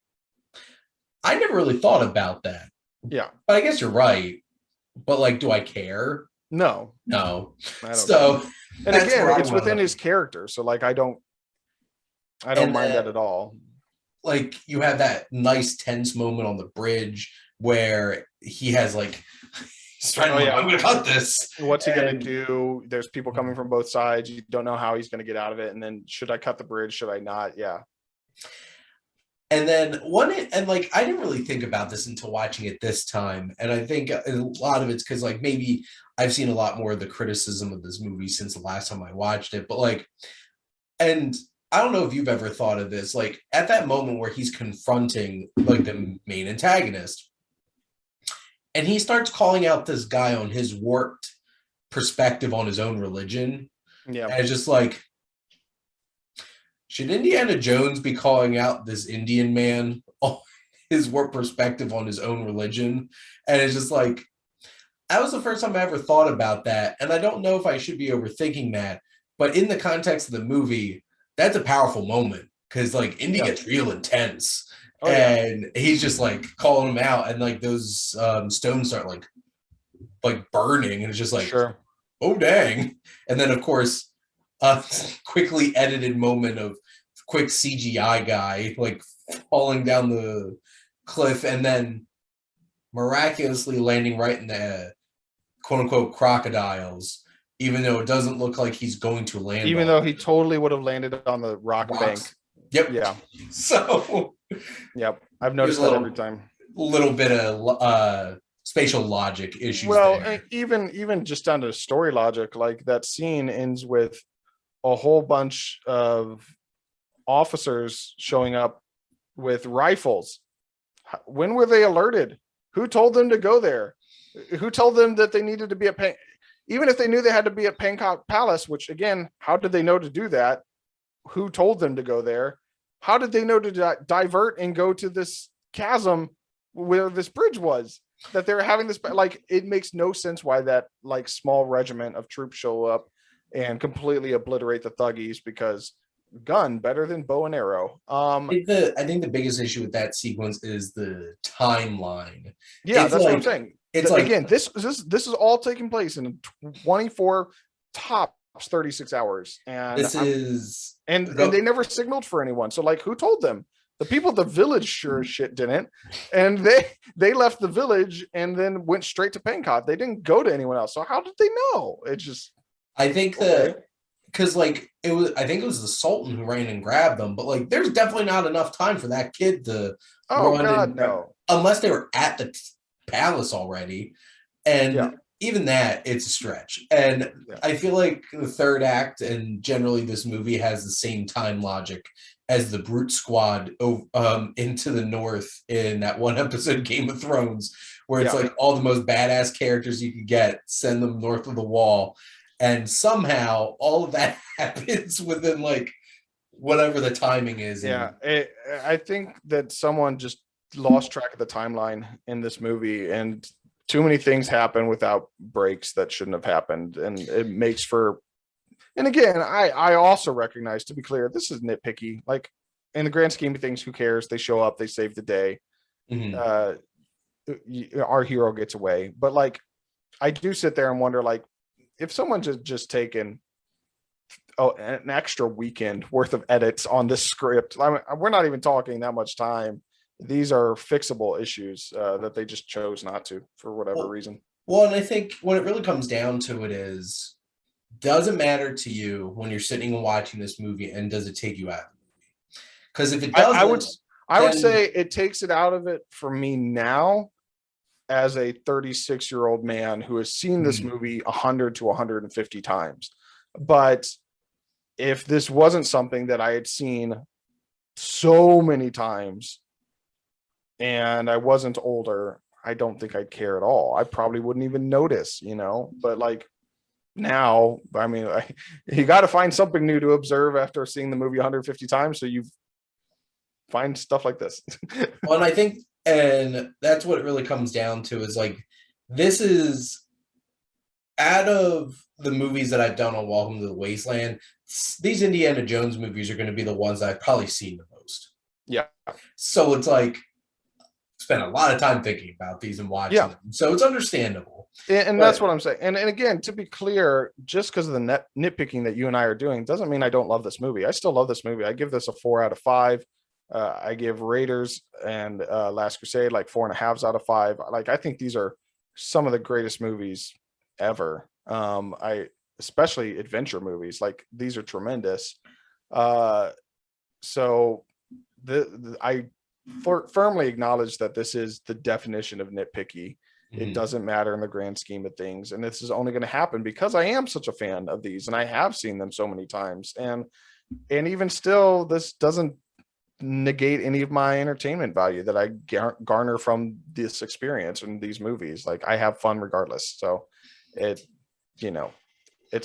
I never really thought about that. Yeah, but I guess you're right. But like, do I care? No. I don't. So, and again, it's within his character. So like, I don't mind that at all. Like you have that nice tense moment on the bridge where he has like he's trying to I'm gonna cut this. What's he gonna do? There's people coming from both sides. You don't know how he's gonna get out of it. And then should I cut the bridge? Should I not? Yeah. And then like I didn't really think about this until watching it this time. And I think a lot of it's because like maybe I've seen a lot more of the criticism of this movie since the last time I watched it. But like, and I don't know if you've ever thought of this, like at that moment where he's confronting like the main antagonist and he starts calling out this guy on his warped perspective on his own religion. Yeah. And it's just like, should Indiana Jones be calling out this Indian man on his warped perspective on his own religion? And it's just like, that was the first time I ever thought about that. And I don't know if I should be overthinking that, but in the context of the movie, that's a powerful moment because like Indy gets real intense and he's just like calling him out and like those stones start like burning and it's just like, oh dang. And then of course, quickly edited moment of quick CGI guy like falling down the cliff and then miraculously landing right in the quote unquote crocodiles, even though it doesn't look like he's going to land. Even though he totally would have landed on the rocks. Bank. Yep. Yeah. So. Yep. I've noticed that every time. Little bit of spatial logic issues. Well, there. even just down to story logic, like that scene ends with a whole bunch of officers showing up with rifles. When were they alerted? Who told them to go there? Who told them that they needed to be at even if they knew they had to be at Bangkok Palace, which again, how did they know to do that? Who told them to go there? How did they know to divert and go to this chasm where this bridge was? That they were having this, like, it makes no sense why that like small regiment of troops show up and completely obliterate the thuggies because gun better than bow and arrow. I think the biggest issue with that sequence is the timeline. Yeah, that's what I'm saying. It's like, again, this is all taking place in 24 tops 36 hours, and and they never signaled for anyone. So like, who told them? The people at the village sure as shit didn't, and they left the village and then went straight to Bangkok. They didn't go to anyone else. So how did they know? It's just, I think because like I think it was the Sultan who ran and grabbed them, but like there's definitely not enough time for that kid to run no, unless they were at the palace already, and even that, it's a stretch. And I feel like the third act and generally this movie has the same time logic as the Brute Squad into the north in that one episode Game of Thrones, where it's like all the most badass characters you could get, send them north of the wall. And somehow all of that happens within like whatever the timing is. Yeah, I think that someone just lost track of the timeline in this movie, and too many things happen without breaks that shouldn't have happened, and it makes for. And again, I also recognize, to be clear, this is nitpicky. Like in the grand scheme of things, who cares? They show up, they save the day. Our hero gets away, but like I do sit there and wonder, like, if someone just taken an extra weekend worth of edits on this script, I mean, we're not even talking that much time. These are fixable issues that they just chose not to for whatever reason. Well, and I think when it really comes down to it is, does it matter to you when you're sitting and watching this movie, and does it take you out of the movie? Because if it doesn't, I would say it takes it out of it for me now as a 36-year-old man who has seen this movie 100 to 150 times. But if this wasn't something that I had seen so many times and I wasn't older, I don't think I'd care at all. I probably wouldn't even notice, but like now, I mean, you got to find something new to observe after seeing the movie 150 times. So you find stuff like this. Well, and I think, and that's what it really comes down to is like, this is out of the movies that I've done on Welcome to the Wasteland, these Indiana Jones movies are going to be the ones I've probably seen the most. Yeah. So it's like, spend a lot of time thinking about these and watching them. So it's understandable. And that's what I'm saying. And again, to be clear, just because of the nitpicking that you and I are doing doesn't mean I don't love this movie. I still love this movie. I give this a 4 out of 5. I give Raiders and Last Crusade like 4.5 out of 5. Like, I think these are some of the greatest movies ever. Especially adventure movies, like these are tremendous. So I firmly acknowledge that this is the definition of nitpicky. It doesn't matter in the grand scheme of things, and this is only going to happen because I am such a fan of these and I have seen them so many times. And even still, this doesn't negate any of my entertainment value that I garner from this experience and these movies. Like, I have fun regardless. So it's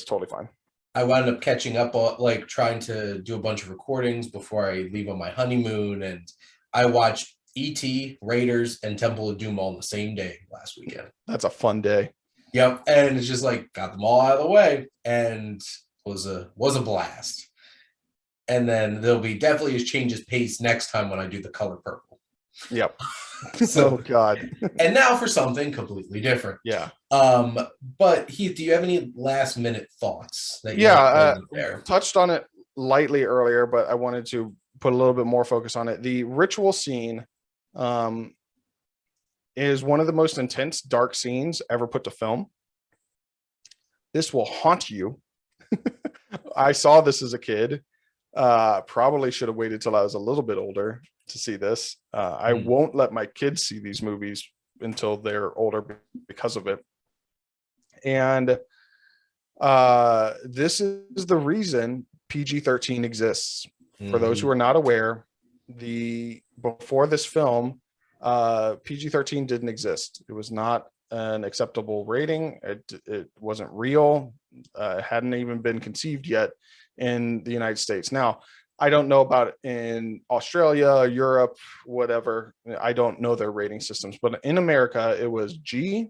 totally fine. I wound up catching up on, like, trying to do a bunch of recordings before I leave on my honeymoon, and I watched E.T., Raiders, and Temple of Doom all in the same day last weekend. That's a fun day. Yep, and it's just like, got them all out of the way, and was a blast. And then there'll be definitely a change of pace next time when I do The Color Purple. Yep. So, oh God. And now for something completely different. Yeah. But Heath, do you have any last minute thoughts that you there? Touched on it lightly earlier, but I wanted to put a little bit more focus on it. The ritual scene is one of the most intense dark scenes ever put to film. This will haunt you. I saw this as a kid. Probably should have waited till I was a little bit older to see this. I won't let my kids see these movies until they're older because of it. And this is the reason PG-13 exists. For those who are not aware, before this film, PG-13 didn't exist. It was not an acceptable rating. It wasn't real. It hadn't even been conceived yet in the United States. Now, I don't know about it in Australia, Europe, whatever. I don't know their rating systems, but in America, it was G,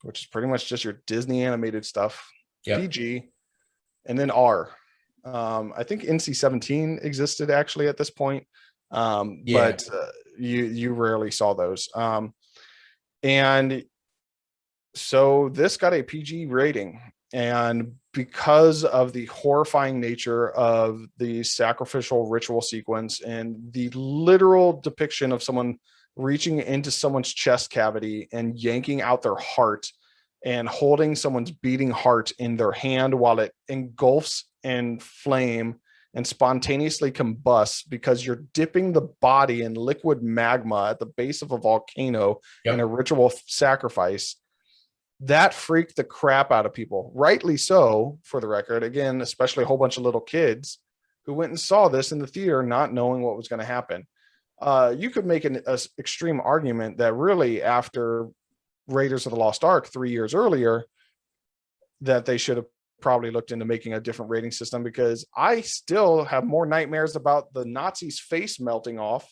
which is pretty much just your Disney animated stuff, PG, and then R. I think NC-17 existed actually at this point, but you rarely saw those. And so this got a PG rating, and because of the horrifying nature of the sacrificial ritual sequence and the literal depiction of someone reaching into someone's chest cavity and yanking out their heart and holding someone's beating heart in their hand while it engulfs in flame and spontaneously combusts because you're dipping the body in liquid magma at the base of a volcano in a ritual sacrifice. That freaked the crap out of people, rightly so, for the record. Again, especially a whole bunch of little kids who went and saw this in the theater not knowing what was going to happen. You could make an extreme argument that really after Raiders of the Lost Ark 3 years earlier, that they should have probably looked into making a different rating system, because I still have more nightmares about the Nazis' face melting off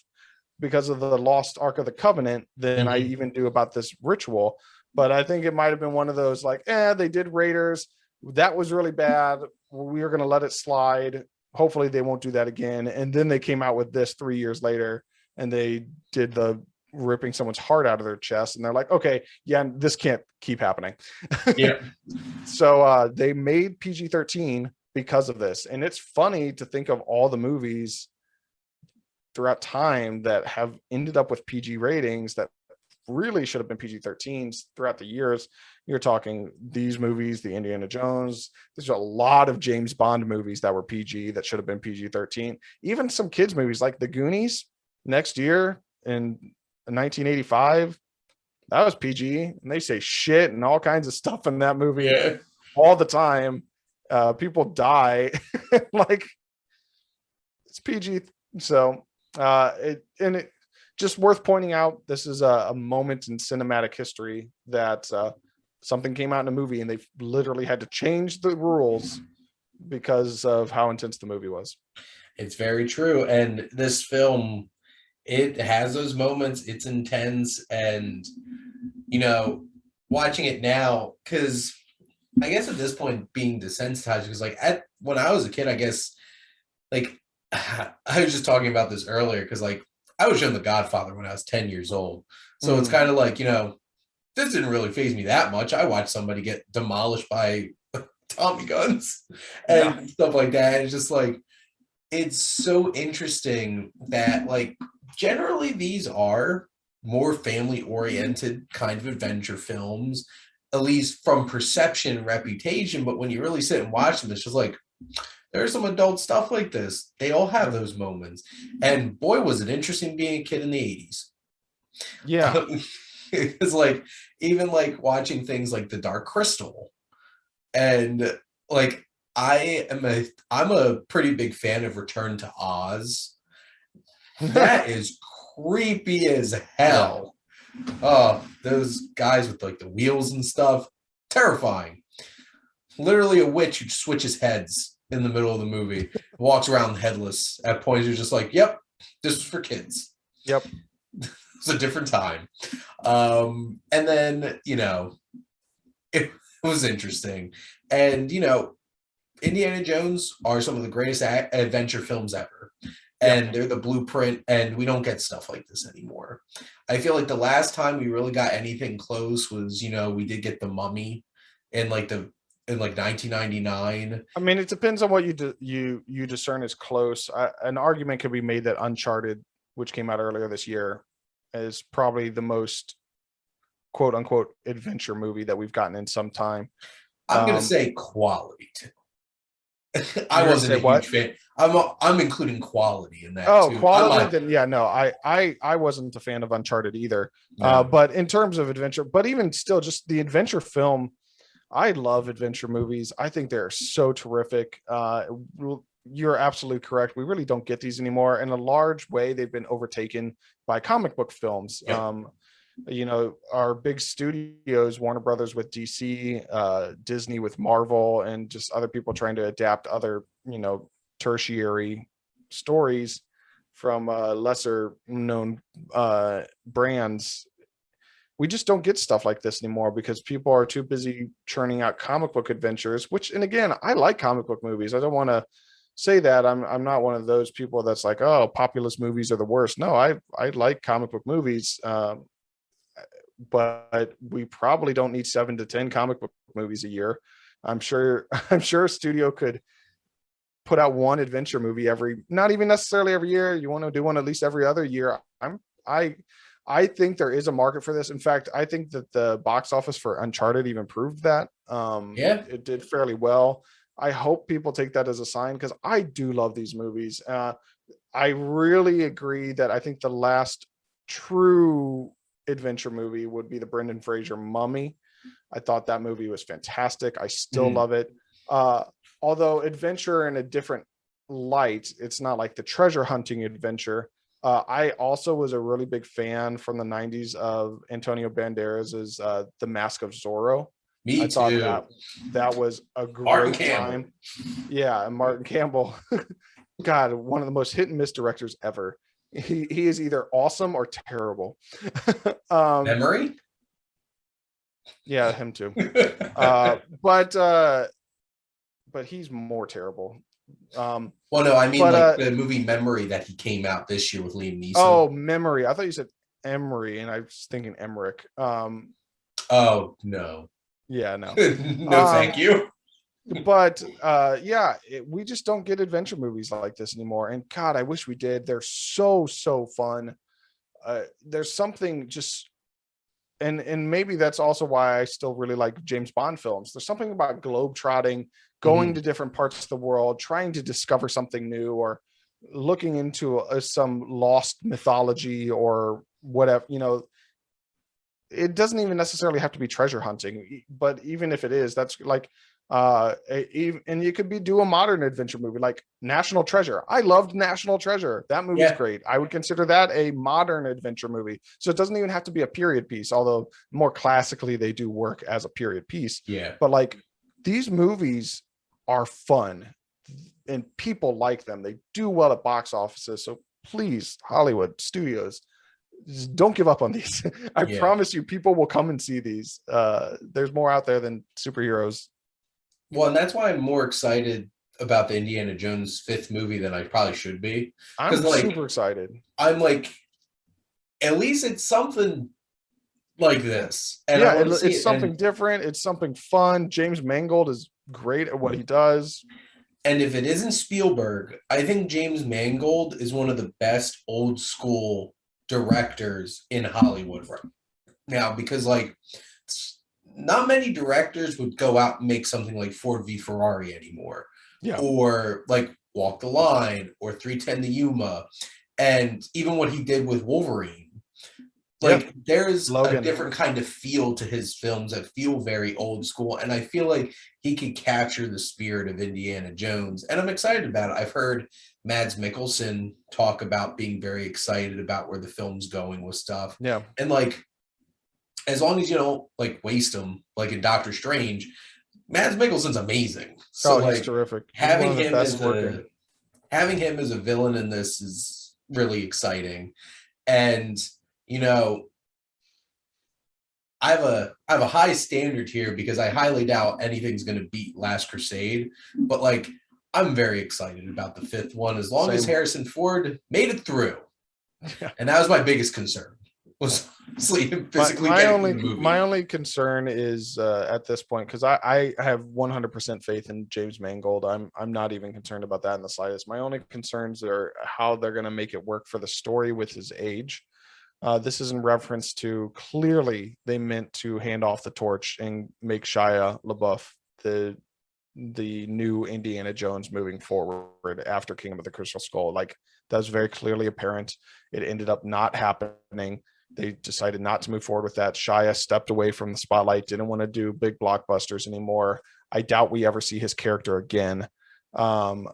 because of the Lost Ark of the Covenant than I even do about this ritual. But I think it might have been one of those like, they did Raiders. That was really bad. We are going to let it slide. Hopefully they won't do that again. And then they came out with this 3 years later and they did the ripping someone's heart out of their chest, and they're like, okay, yeah, this can't keep happening. Yeah. So they made PG-13 because of this. And it's funny to think of all the movies throughout time that have ended up with PG ratings that really should have been PG-13s throughout the years. You're talking these movies, the Indiana Jones. There's a lot of James Bond movies that were PG that should have been PG-13. Even some kids movies like The Goonies next year in 1985, that was PG, and they say shit and all kinds of stuff in that movie all the time. People die. Like, it's PG. So it just worth pointing out, this is a moment in cinematic history that something came out in a movie and they literally had to change the rules because of how intense the movie was. It's very true. And this film, it has those moments. It's intense. And, you know, watching it now, because I guess at this point being desensitized, because like when I was a kid, I guess, like, I was just talking about this earlier, because like I was shown The Godfather when I was 10 years old. So it's kind of like, you know, this didn't really faze me that much. I watched somebody get demolished by Tommy guns and stuff like that. It's just like, it's so interesting that like generally these are more family oriented kind of adventure films, at least from perception and reputation. But when you really sit and watch them, it's just like, there's some adult stuff like this. They all have those moments. And boy, was it interesting being a kid in the 80s. Yeah. It's like, even like watching things like The Dark Crystal. And like, I'm a pretty big fan of Return to Oz. That is creepy as hell. Oh, those guys with like the wheels and stuff. Terrifying. Literally a witch who switches heads in the middle of the movie, walks around headless. At points, you're just like, yep, this is for kids. Yep. It's a different time. And then, you know, it was interesting. And, you know, Indiana Jones are some of the greatest adventure films ever. And they're the blueprint, and we don't get stuff like this anymore. I feel like the last time we really got anything close was, you know, we did get The Mummy in like 1999. I mean, it depends on what you discern as close. An argument could be made that Uncharted, which came out earlier this year, is probably the most quote unquote adventure movie that we've gotten in some time. I'm going to say quality too. I wasn't a huge fan. I'm including quality in that. Oh, too. quality? Then yeah, no, I wasn't a fan of Uncharted either. No. But in terms of adventure, but even still, just the adventure film, I love adventure movies. I think they're so terrific. You're absolutely correct. We really don't get these anymore. In a large way, they've been overtaken by comic book films. Yep. You know, our big studios, Warner Brothers with DC, Disney with Marvel, and just other people trying to adapt other, you know, tertiary stories from lesser known brands. We just don't get stuff like this anymore because people are too busy churning out comic book adventures, which, and again, I like comic book movies. I don't want to say that I'm not one of those people that's like, oh, populist movies are the worst. No, I like comic book movies. But we probably don't need 7 to 10 comic book movies a year. I'm sure a studio could put out one adventure movie not even necessarily every year. You want to do one at least every other year. I think there is a market for this. In fact, I think that the box office for Uncharted even proved that. It did fairly well. I hope people take that as a sign because I do love these movies. I really agree that I think the last true adventure movie would be the Brendan Fraser Mummy. I thought that movie was fantastic. I still love it. Although adventure in a different light, it's not like the treasure hunting adventure. I also was a really big fan from the 90s of Antonio Banderas's The Mask of Zorro. Me too. That was a great time. Yeah, and Martin Campbell, God, one of the most hit and miss directors ever. He is either awesome or terrible. Memory? Yeah, him too. But he's more terrible. Well, no, I mean like the movie Memory that he came out this year with Liam Neeson. Oh, Memory. I thought you said Emery, and I was thinking Emmerich. Oh no. Yeah, no. No, thank you. But we just don't get adventure movies like this anymore. And God, I wish we did. They're so fun. There's something just, and maybe that's also why I still really like James Bond films. There's something about globetrotting, going to different parts of the world, trying to discover something new, or looking into some lost mythology or whatever. It doesn't even necessarily have to be treasure hunting, but even if it is, that's like and you could do a modern adventure movie like National Treasure. I loved National Treasure. That movie's great. I would consider that a modern adventure movie. So it doesn't even have to be a period piece, although more classically they do work as a period piece. Yeah. But like, these movies are fun and people like them. They do well at box offices. So please, Hollywood studios, just don't give up on these. I promise you, people will come and see these. There's more out there than superheroes. Well, and that's why I'm more excited about the Indiana Jones 5th movie than I probably should be. I'm super excited. I'm like, at least it's something like this. And it's something different. It's something fun. James Mangold is great at what he does. And if it isn't Spielberg, I think James Mangold is one of the best old school directors in Hollywood right now, because like not many directors would go out and make something like Ford v Ferrari anymore, or like Walk the Line or 310 to Yuma, and even what he did with Wolverine. Like there's Logan. A different kind of feel to his films that feel very old school, and I feel like he could capture the spirit of Indiana Jones, and I'm excited about it. I've heard Mads Mikkelsen talk about being very excited about where the film's going with stuff. Yeah. And like, as long as you don't like waste him, like in Doctor Strange, Mads Mikkelsen's amazing. So he's like terrific. Having him as a villain in this is really exciting. And I have a high standard here because I highly doubt anything's going to beat Last Crusade, but like I'm very excited about the 5th one as long as Harrison Ford made it through. And that was my biggest concern. Was physically my only concern is at this point, because I have 100% faith in James Mangold. I'm not even concerned about that in the slightest. My only concerns are how they're going to make it work for the story with his age. This is in reference to, clearly they meant to hand off the torch and make Shia LaBeouf the new Indiana Jones moving forward after Kingdom of the Crystal Skull. Like, that was very clearly apparent. It ended up not happening. They decided not to move forward with that. Shia stepped away from the spotlight, didn't want to do big blockbusters anymore. I doubt we ever see his character again. And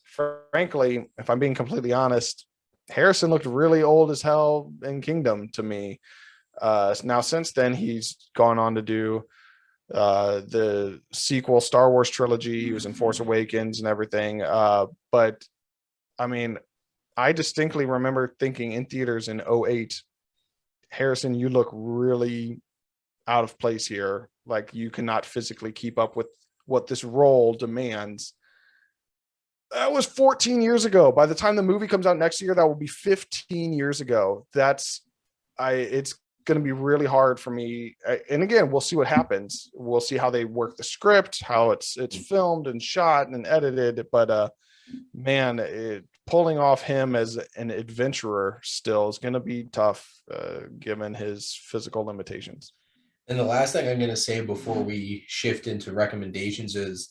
frankly, if I'm being completely honest, Harrison looked really old as hell in Kingdom to me. Now, since then, he's gone on to do the sequel Star Wars trilogy. He was in Force Awakens and everything. But I mean, I distinctly remember thinking in theaters in 2008, Harrison, you look really out of place here. Like, you cannot physically keep up with what this role demands. That was 14 years ago. By the time the movie comes out next year, that will be 15 years ago. It's going to be really hard for me. And again, we'll see what happens. We'll see how they work the script, how it's filmed and shot and edited. But man, pulling off him as an adventurer still is going to be tough, given his physical limitations. And the last thing I'm going to say before we shift into recommendations is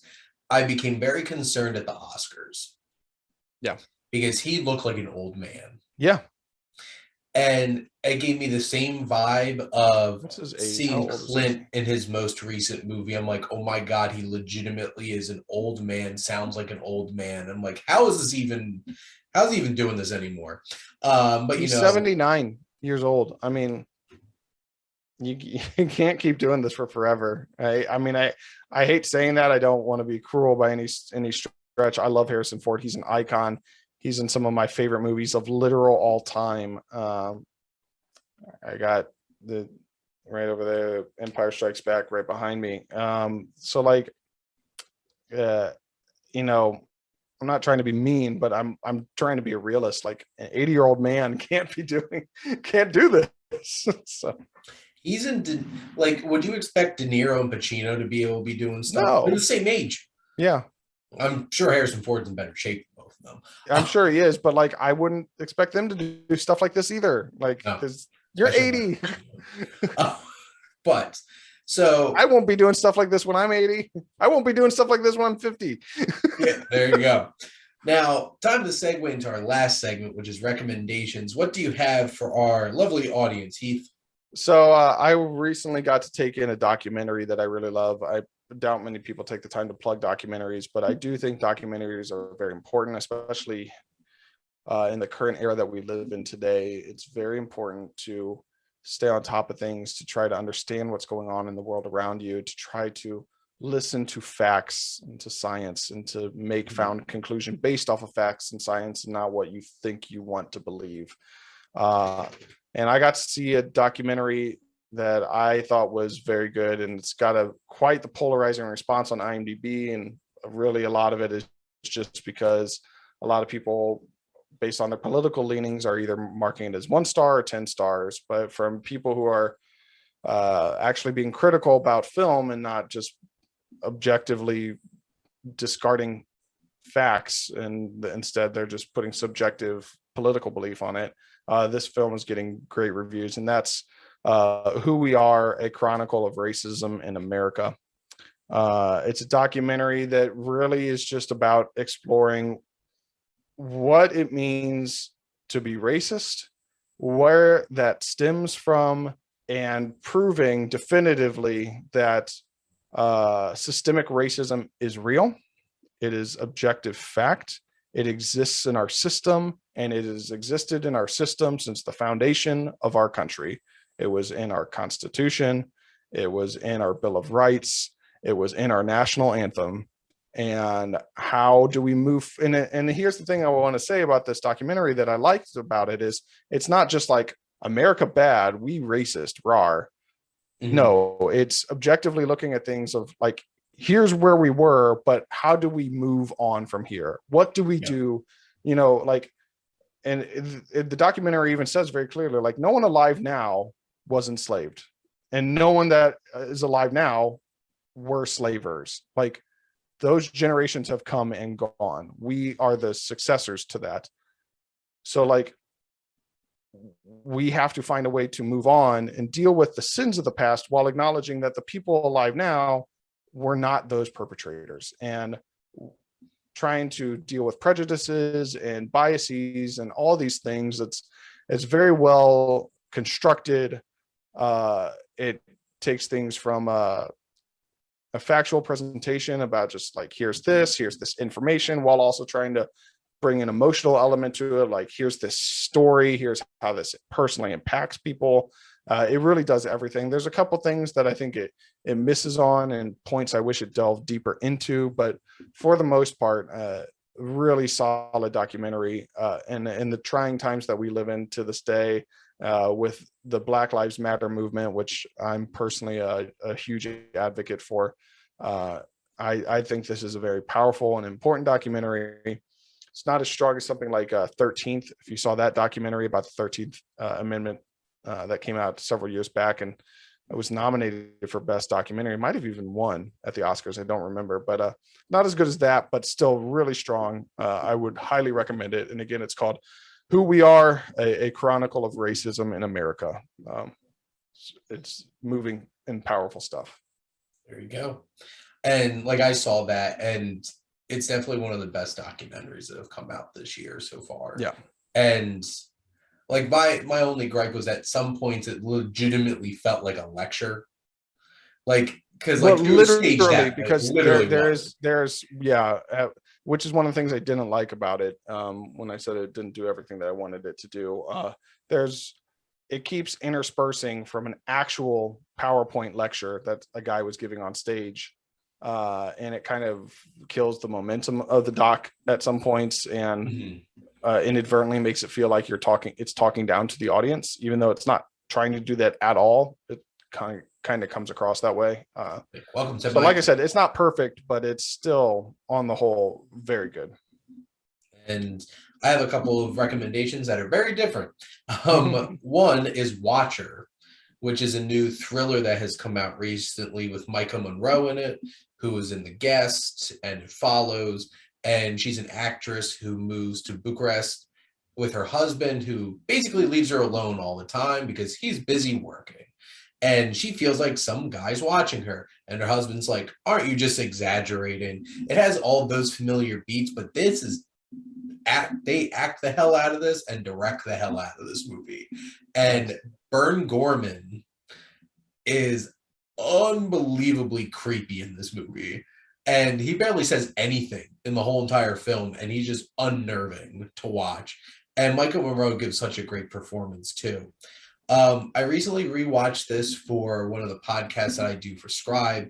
I became very concerned at the Oscars. Yeah. Because he looked like an old man. Yeah. And it gave me the same vibe of seeing Clint in his most recent movie. I'm like, oh my God, he legitimately is an old man, sounds like an old man. I'm like, how's he even doing this anymore? But he's 79 years old. I mean, you can't keep doing this for forever. I mean, I hate saying that. I don't want to be cruel by any stretch. I love Harrison Ford. He's an icon. He's in some of my favorite movies of literal all time. I got the right over there, Empire Strikes Back, right behind me. So like, I'm not trying to be mean, but I'm trying to be a realist. Like an 80-year-old man can't do this. So He's like, would you expect De Niro and Pacino to be able to be doing stuff? They're no, the same age. yeah, I'm sure Harrison Ford's in better shape than both of them. I'm sure he is, but like I wouldn't expect them to do stuff like this either. Like, No, because you're 80. But so I won't be doing stuff like this when I'm 80. I won't be doing stuff like this when I'm 50. yeah, there you go. Now, time to segue into our last segment, which is recommendations. What do you have for our lovely audience, Heath? So I recently got to take in a documentary that I really love. I doubt many people take the time to plug documentaries, but I do think documentaries are very important, especially in the current era that we live in today. It's very important to stay on top of things, to try to understand what's going on in the world around you, to try to listen to facts and to science, and to make found conclusion based off of facts and science, and not what you think you want to believe. And I got to see a documentary that I thought was very good, and it's got quite the polarizing response on IMDb, and really a lot of it is just because a lot of people, based on their political leanings, are either marking it as 1 star or 10 stars. But from people who are actually being critical about film and not just objectively discarding facts, and instead they're just putting subjective political belief on it, this film is getting great reviews, and that's Who We Are, A Chronicle of Racism in America. It's a documentary that really is just about exploring what it means to be racist, where that stems from, and proving definitively that systemic racism is real. It is objective fact. It exists in our system, and it has existed in our system since the foundation of our country. It was in our Constitution. It was in our Bill of Rights. It was in our national anthem. And how do we move? And here's the thing I want to say about this documentary that I liked about it is it's not just like America bad, we racist, rawr. Mm-hmm. No, it's objectively looking at things of like, here's where we were, but how do we move on from here? What do we do? You know, like, and the documentary even says very clearly, like, no one alive now was enslaved, and no one that is alive now were slavers. Like, those generations have come and gone. We are the successors to that. So like, we have to find a way to move on and deal with the sins of the past while acknowledging that the people alive now were not those perpetrators, and trying to deal with prejudices and biases and all these things. It's very well constructed. It takes things from a factual presentation about just like, here's this information, while also trying to bring an emotional element to it. Like, here's this story, here's how this personally impacts people. It really does everything. There's a couple things that I think it misses on, and points I wish it delved deeper into, but for the most part, really solid documentary. And in the trying times that we live in to this day, with the Black Lives Matter movement, which I'm personally a huge advocate for, I think this is a very powerful and important documentary. It's not as strong as something like 13th. If you saw that documentary about the 13th Amendment that came out several years back, and it was nominated for Best Documentary. It might have even won at the Oscars. I don't remember, but not as good as that, but still really strong. I would highly recommend it. And again, it's called Who We Are, a Chronicle of Racism in America. It's moving and powerful stuff. There you go. And like, I saw that, and it's definitely one of the best documentaries that have come out this year so far. Yeah. And like, my only gripe was at some points it legitimately felt like a lecture. Like, because like, literally, because there's which is one of the things I didn't like about it. When I said it didn't do everything that I wanted it to do, it keeps interspersing from an actual PowerPoint lecture that a guy was giving on stage. And it kind of kills the momentum of the doc at some points, and inadvertently makes it feel like it's talking down to the audience, even though it's not trying to do that at all. It kind of comes across that way. Welcome to so like I said, it's not perfect, but it's still on the whole very good. And I have a couple of recommendations that are very different. One is Watcher, which is a new thriller that has come out recently with Micah Monroe in it, who is in The Guest, and it follows. And she's an actress who moves to Bucharest with her husband, who basically leaves her alone all the time because he's busy working. And she feels like some guy's watching her. And her husband's like, aren't you just exaggerating? It has all those familiar beats, but this is they act the hell out of this and direct the hell out of this movie. And Bern Gorman is unbelievably creepy in this movie. And he barely says anything in the whole entire film, and he's just unnerving to watch. And Michael Monroe gives such a great performance too. I recently rewatched this for one of the podcasts that I do for Scribe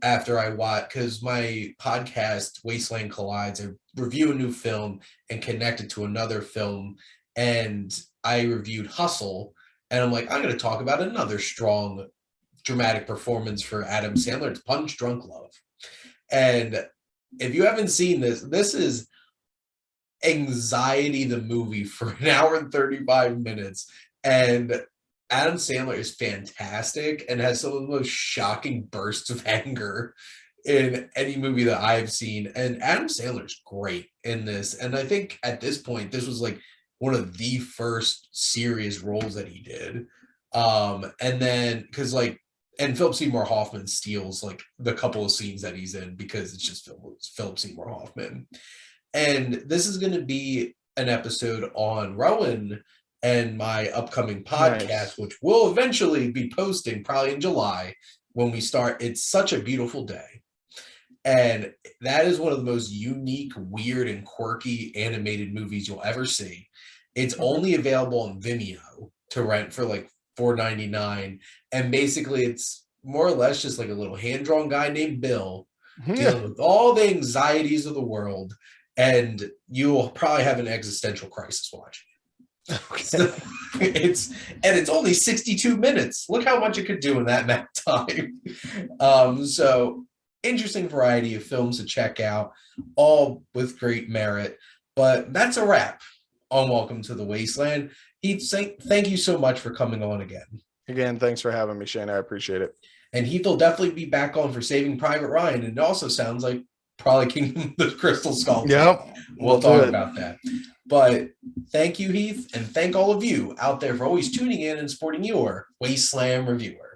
after I watched, because my podcast, Wasteland Collides, I review a new film and connect it to another film. And I reviewed Hustle, and I'm like, I'm going to talk about another strong dramatic performance for Adam Sandler. It's Punch Drunk Love. And if you haven't seen this, this is Anxiety the movie for an hour and 35 minutes. And Adam Sandler is fantastic and has some of the most shocking bursts of anger in any movie that I've seen. And Adam Sandler's great in this. And I think at this point, this was like one of the first serious roles that he did. And then, because like, and Philip Seymour Hoffman steals like the couple of scenes that he's in because it's just Philip Seymour Hoffman. And this is going to be an episode on Rowan and my upcoming podcast, which we'll eventually be posting probably in July when we start. It's Such a Beautiful Day. And that is one of the most unique, weird, and quirky animated movies you'll ever see. It's only available on Vimeo to rent for like $4.99. And basically it's more or less just like a little hand-drawn guy named Bill dealing with all the anxieties of the world. And you'll probably have an existential crisis watching. Okay. So it's only 62 minutes. Look how much it could do in that amount of time. So interesting variety of films to check out, all with great merit. But that's a wrap on Welcome to the Wasteland. Heath, thank you so much for coming on again. Again, thanks for having me, Shane. I appreciate it. And Heath will definitely be back on for Saving Private Ryan. And it also sounds like probably Kingdom of the Crystal Skull. Yep. We'll talk about that. But thank you, Heath, and thank all of you out there for always tuning in and supporting your Wasteland Reviewer.